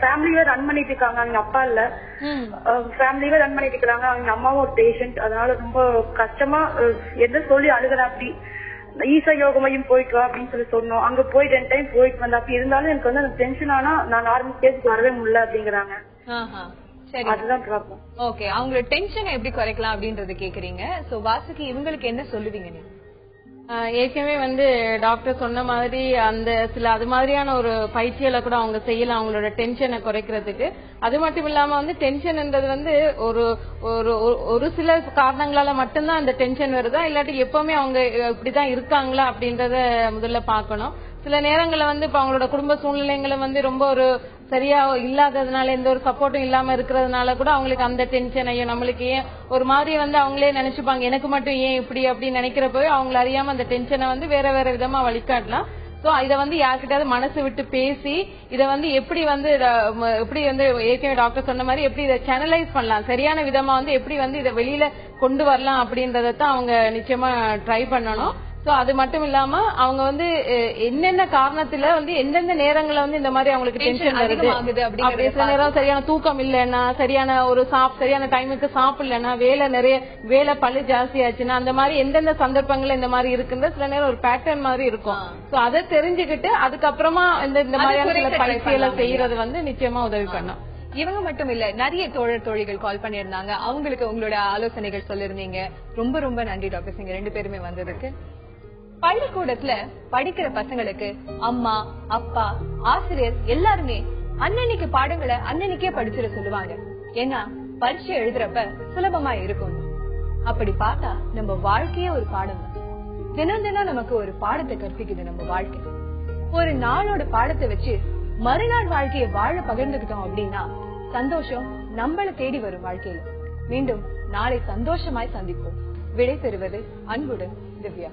ஃபேமிலியே ரன் பண்ணிட்டு இருக்காங்க. அவங்க அப்பா இல்ல, ஃபேமிலியே ரன் பண்ணிட்டு இருக்காங்க. அவங்க அம்மாவும் ஒரு பேஷண்ட். அதனால ரொம்ப கஷ்டமா எதை சொல்லி அழுகிற. அப்படி ஈசா யோக மையம் போயிட்டு அப்படின்னு சொன்னோம். அங்க போய் 2 டைம் போயிட்டு வந்தா. அப்படி இருந்தாலும் எனக்கு அந்த டென்ஷன் ஆனா நான் நார்மல் ஸ்டேஜ்க்கு வரவே முடியல அப்படிங்கிறாங்க. அதுதான் ப்ராப்ளம்.
ஓகே, அவங்களோட டென்ஷனை எப்படி குறைக்கலாம் அப்படின்றது கேக்குறீங்க. சோ வாசுகி, இவங்களுக்கு என்ன சொல்லுவீங்க நீங்க?
ஏற்கனவே டாக்டர் சொன்ன மாதிரி அந்த சில அது மாதிரியான ஒரு பயிற்சிகளை கூட அவங்க செய்யலாம் அவங்களோட டென்ஷனை குறைக்கிறதுக்கு. அது மட்டும் இல்லாம டென்ஷன்ன்றது ஒரு சில காரணங்களால மட்டும்தான் அந்த டென்ஷன் வருதா, இல்லாட்டி எப்பவுமே அவங்க இப்படிதான் இருக்காங்களா அப்படின்றத முதல்ல பாக்கணும். சில நேரங்கள்ல இப்ப அவங்களோட குடும்ப சூழ்நிலைகளை ரொம்ப ஒரு சரியா இல்லாததுனால, எந்த ஒரு சப்போர்ட்டும் இல்லாம இருக்கிறதுனால கூட அவங்களுக்கு அந்த டென்ஷனையும் நம்மளுக்கு ஏன் ஒரு மாதிரி அவங்களே நினைச்சுப்பாங்க, எனக்கு மட்டும் ஏன் இப்படி அப்படின்னு நினைக்கிறப்பவே அவங்களை அறியாம அந்த டென்ஷனை வேற வேற விதமா வழிகாட்டலாம். சோ இத யார்கிட்டயாவது மனசு விட்டு பேசி இத எப்படி எப்படி ஏற்கனவே டாக்டர் சொன்ன மாதிரி எப்படி இதை சேனலைஸ் பண்ணலாம், சரியான விதமா எப்படி இதை வெளியில கொண்டு வரலாம் அப்படின்றதான் அவங்க நிச்சயமா ட்ரை பண்ணணும். சோ அது மட்டும் இல்லாம அவங்க என்னென்ன காரணத்துல எந்தெந்த நேரங்கள்ல இந்த மாதிரி அவங்களுக்கு டென்ஷன் வருது, சில நேரம் சரியான தூக்கம் இல்லைன்னா, சரியான ஒரு சரியான டைமுக்கு சாப்பிடலன்னா, வேலை பழு ஜாஸ்தி ஆச்சுன்னா, அந்த மாதிரி எந்தெந்த சந்தர்ப்பங்கள்ல இந்த மாதிரி இருக்குன்ற சில நேரம் ஒரு பேட்டர்ன் மாதிரி இருக்கும். சோ அதை தெரிஞ்சுக்கிட்டு அதுக்கப்புறமா இந்த மாதிரியான சில பயிற்சிகளை செய்யறது நிச்சயமா உதவி பண்ணும்.
இவங்க மட்டும் இல்ல, நிறைய தோழிகள் கால் பண்ணிருந்தாங்க. அவங்களுக்கு உங்களோட ஆலோசனைகள் சொல்லிருந்தீங்க. ரொம்ப ரொம்ப நன்றி டாக்டர். நீங்க 2 பேருமே வந்ததுக்கு. பள்ளிக்கூடத்துல படிக்கிற பசங்களுக்கு அம்மா அப்பா ஆசிரியர் எல்லாருமே அன்னன்னைக்கு பாடங்களை அன்னன்னைக்கே படிச்சிட சொல்லுவாங்க. ஏன்னா பரீட்சை எழுதுறப்ப சுலபமா இருக்கும். அப்படி பார்த்தா நம்ம வாழ்க்கையே ஒரு பாடம் தான். தினம் தினம் நமக்கு ஒரு பாடத்தை கற்பிக்குது நம்ம வாழ்க்கை. ஒரு நாளோட பாடத்தை வச்சு மறுநாள் வாழ்க்கையை வாழ பகிர்ந்துகிட்டோம் அப்படின்னா சந்தோஷம் நம்மள தேடி வரும். வாழ்க்கையில மீண்டும் நாளை சந்தோஷமாய் சந்திப்போம். விடை பெறுவது அன்புடன் திவ்யா.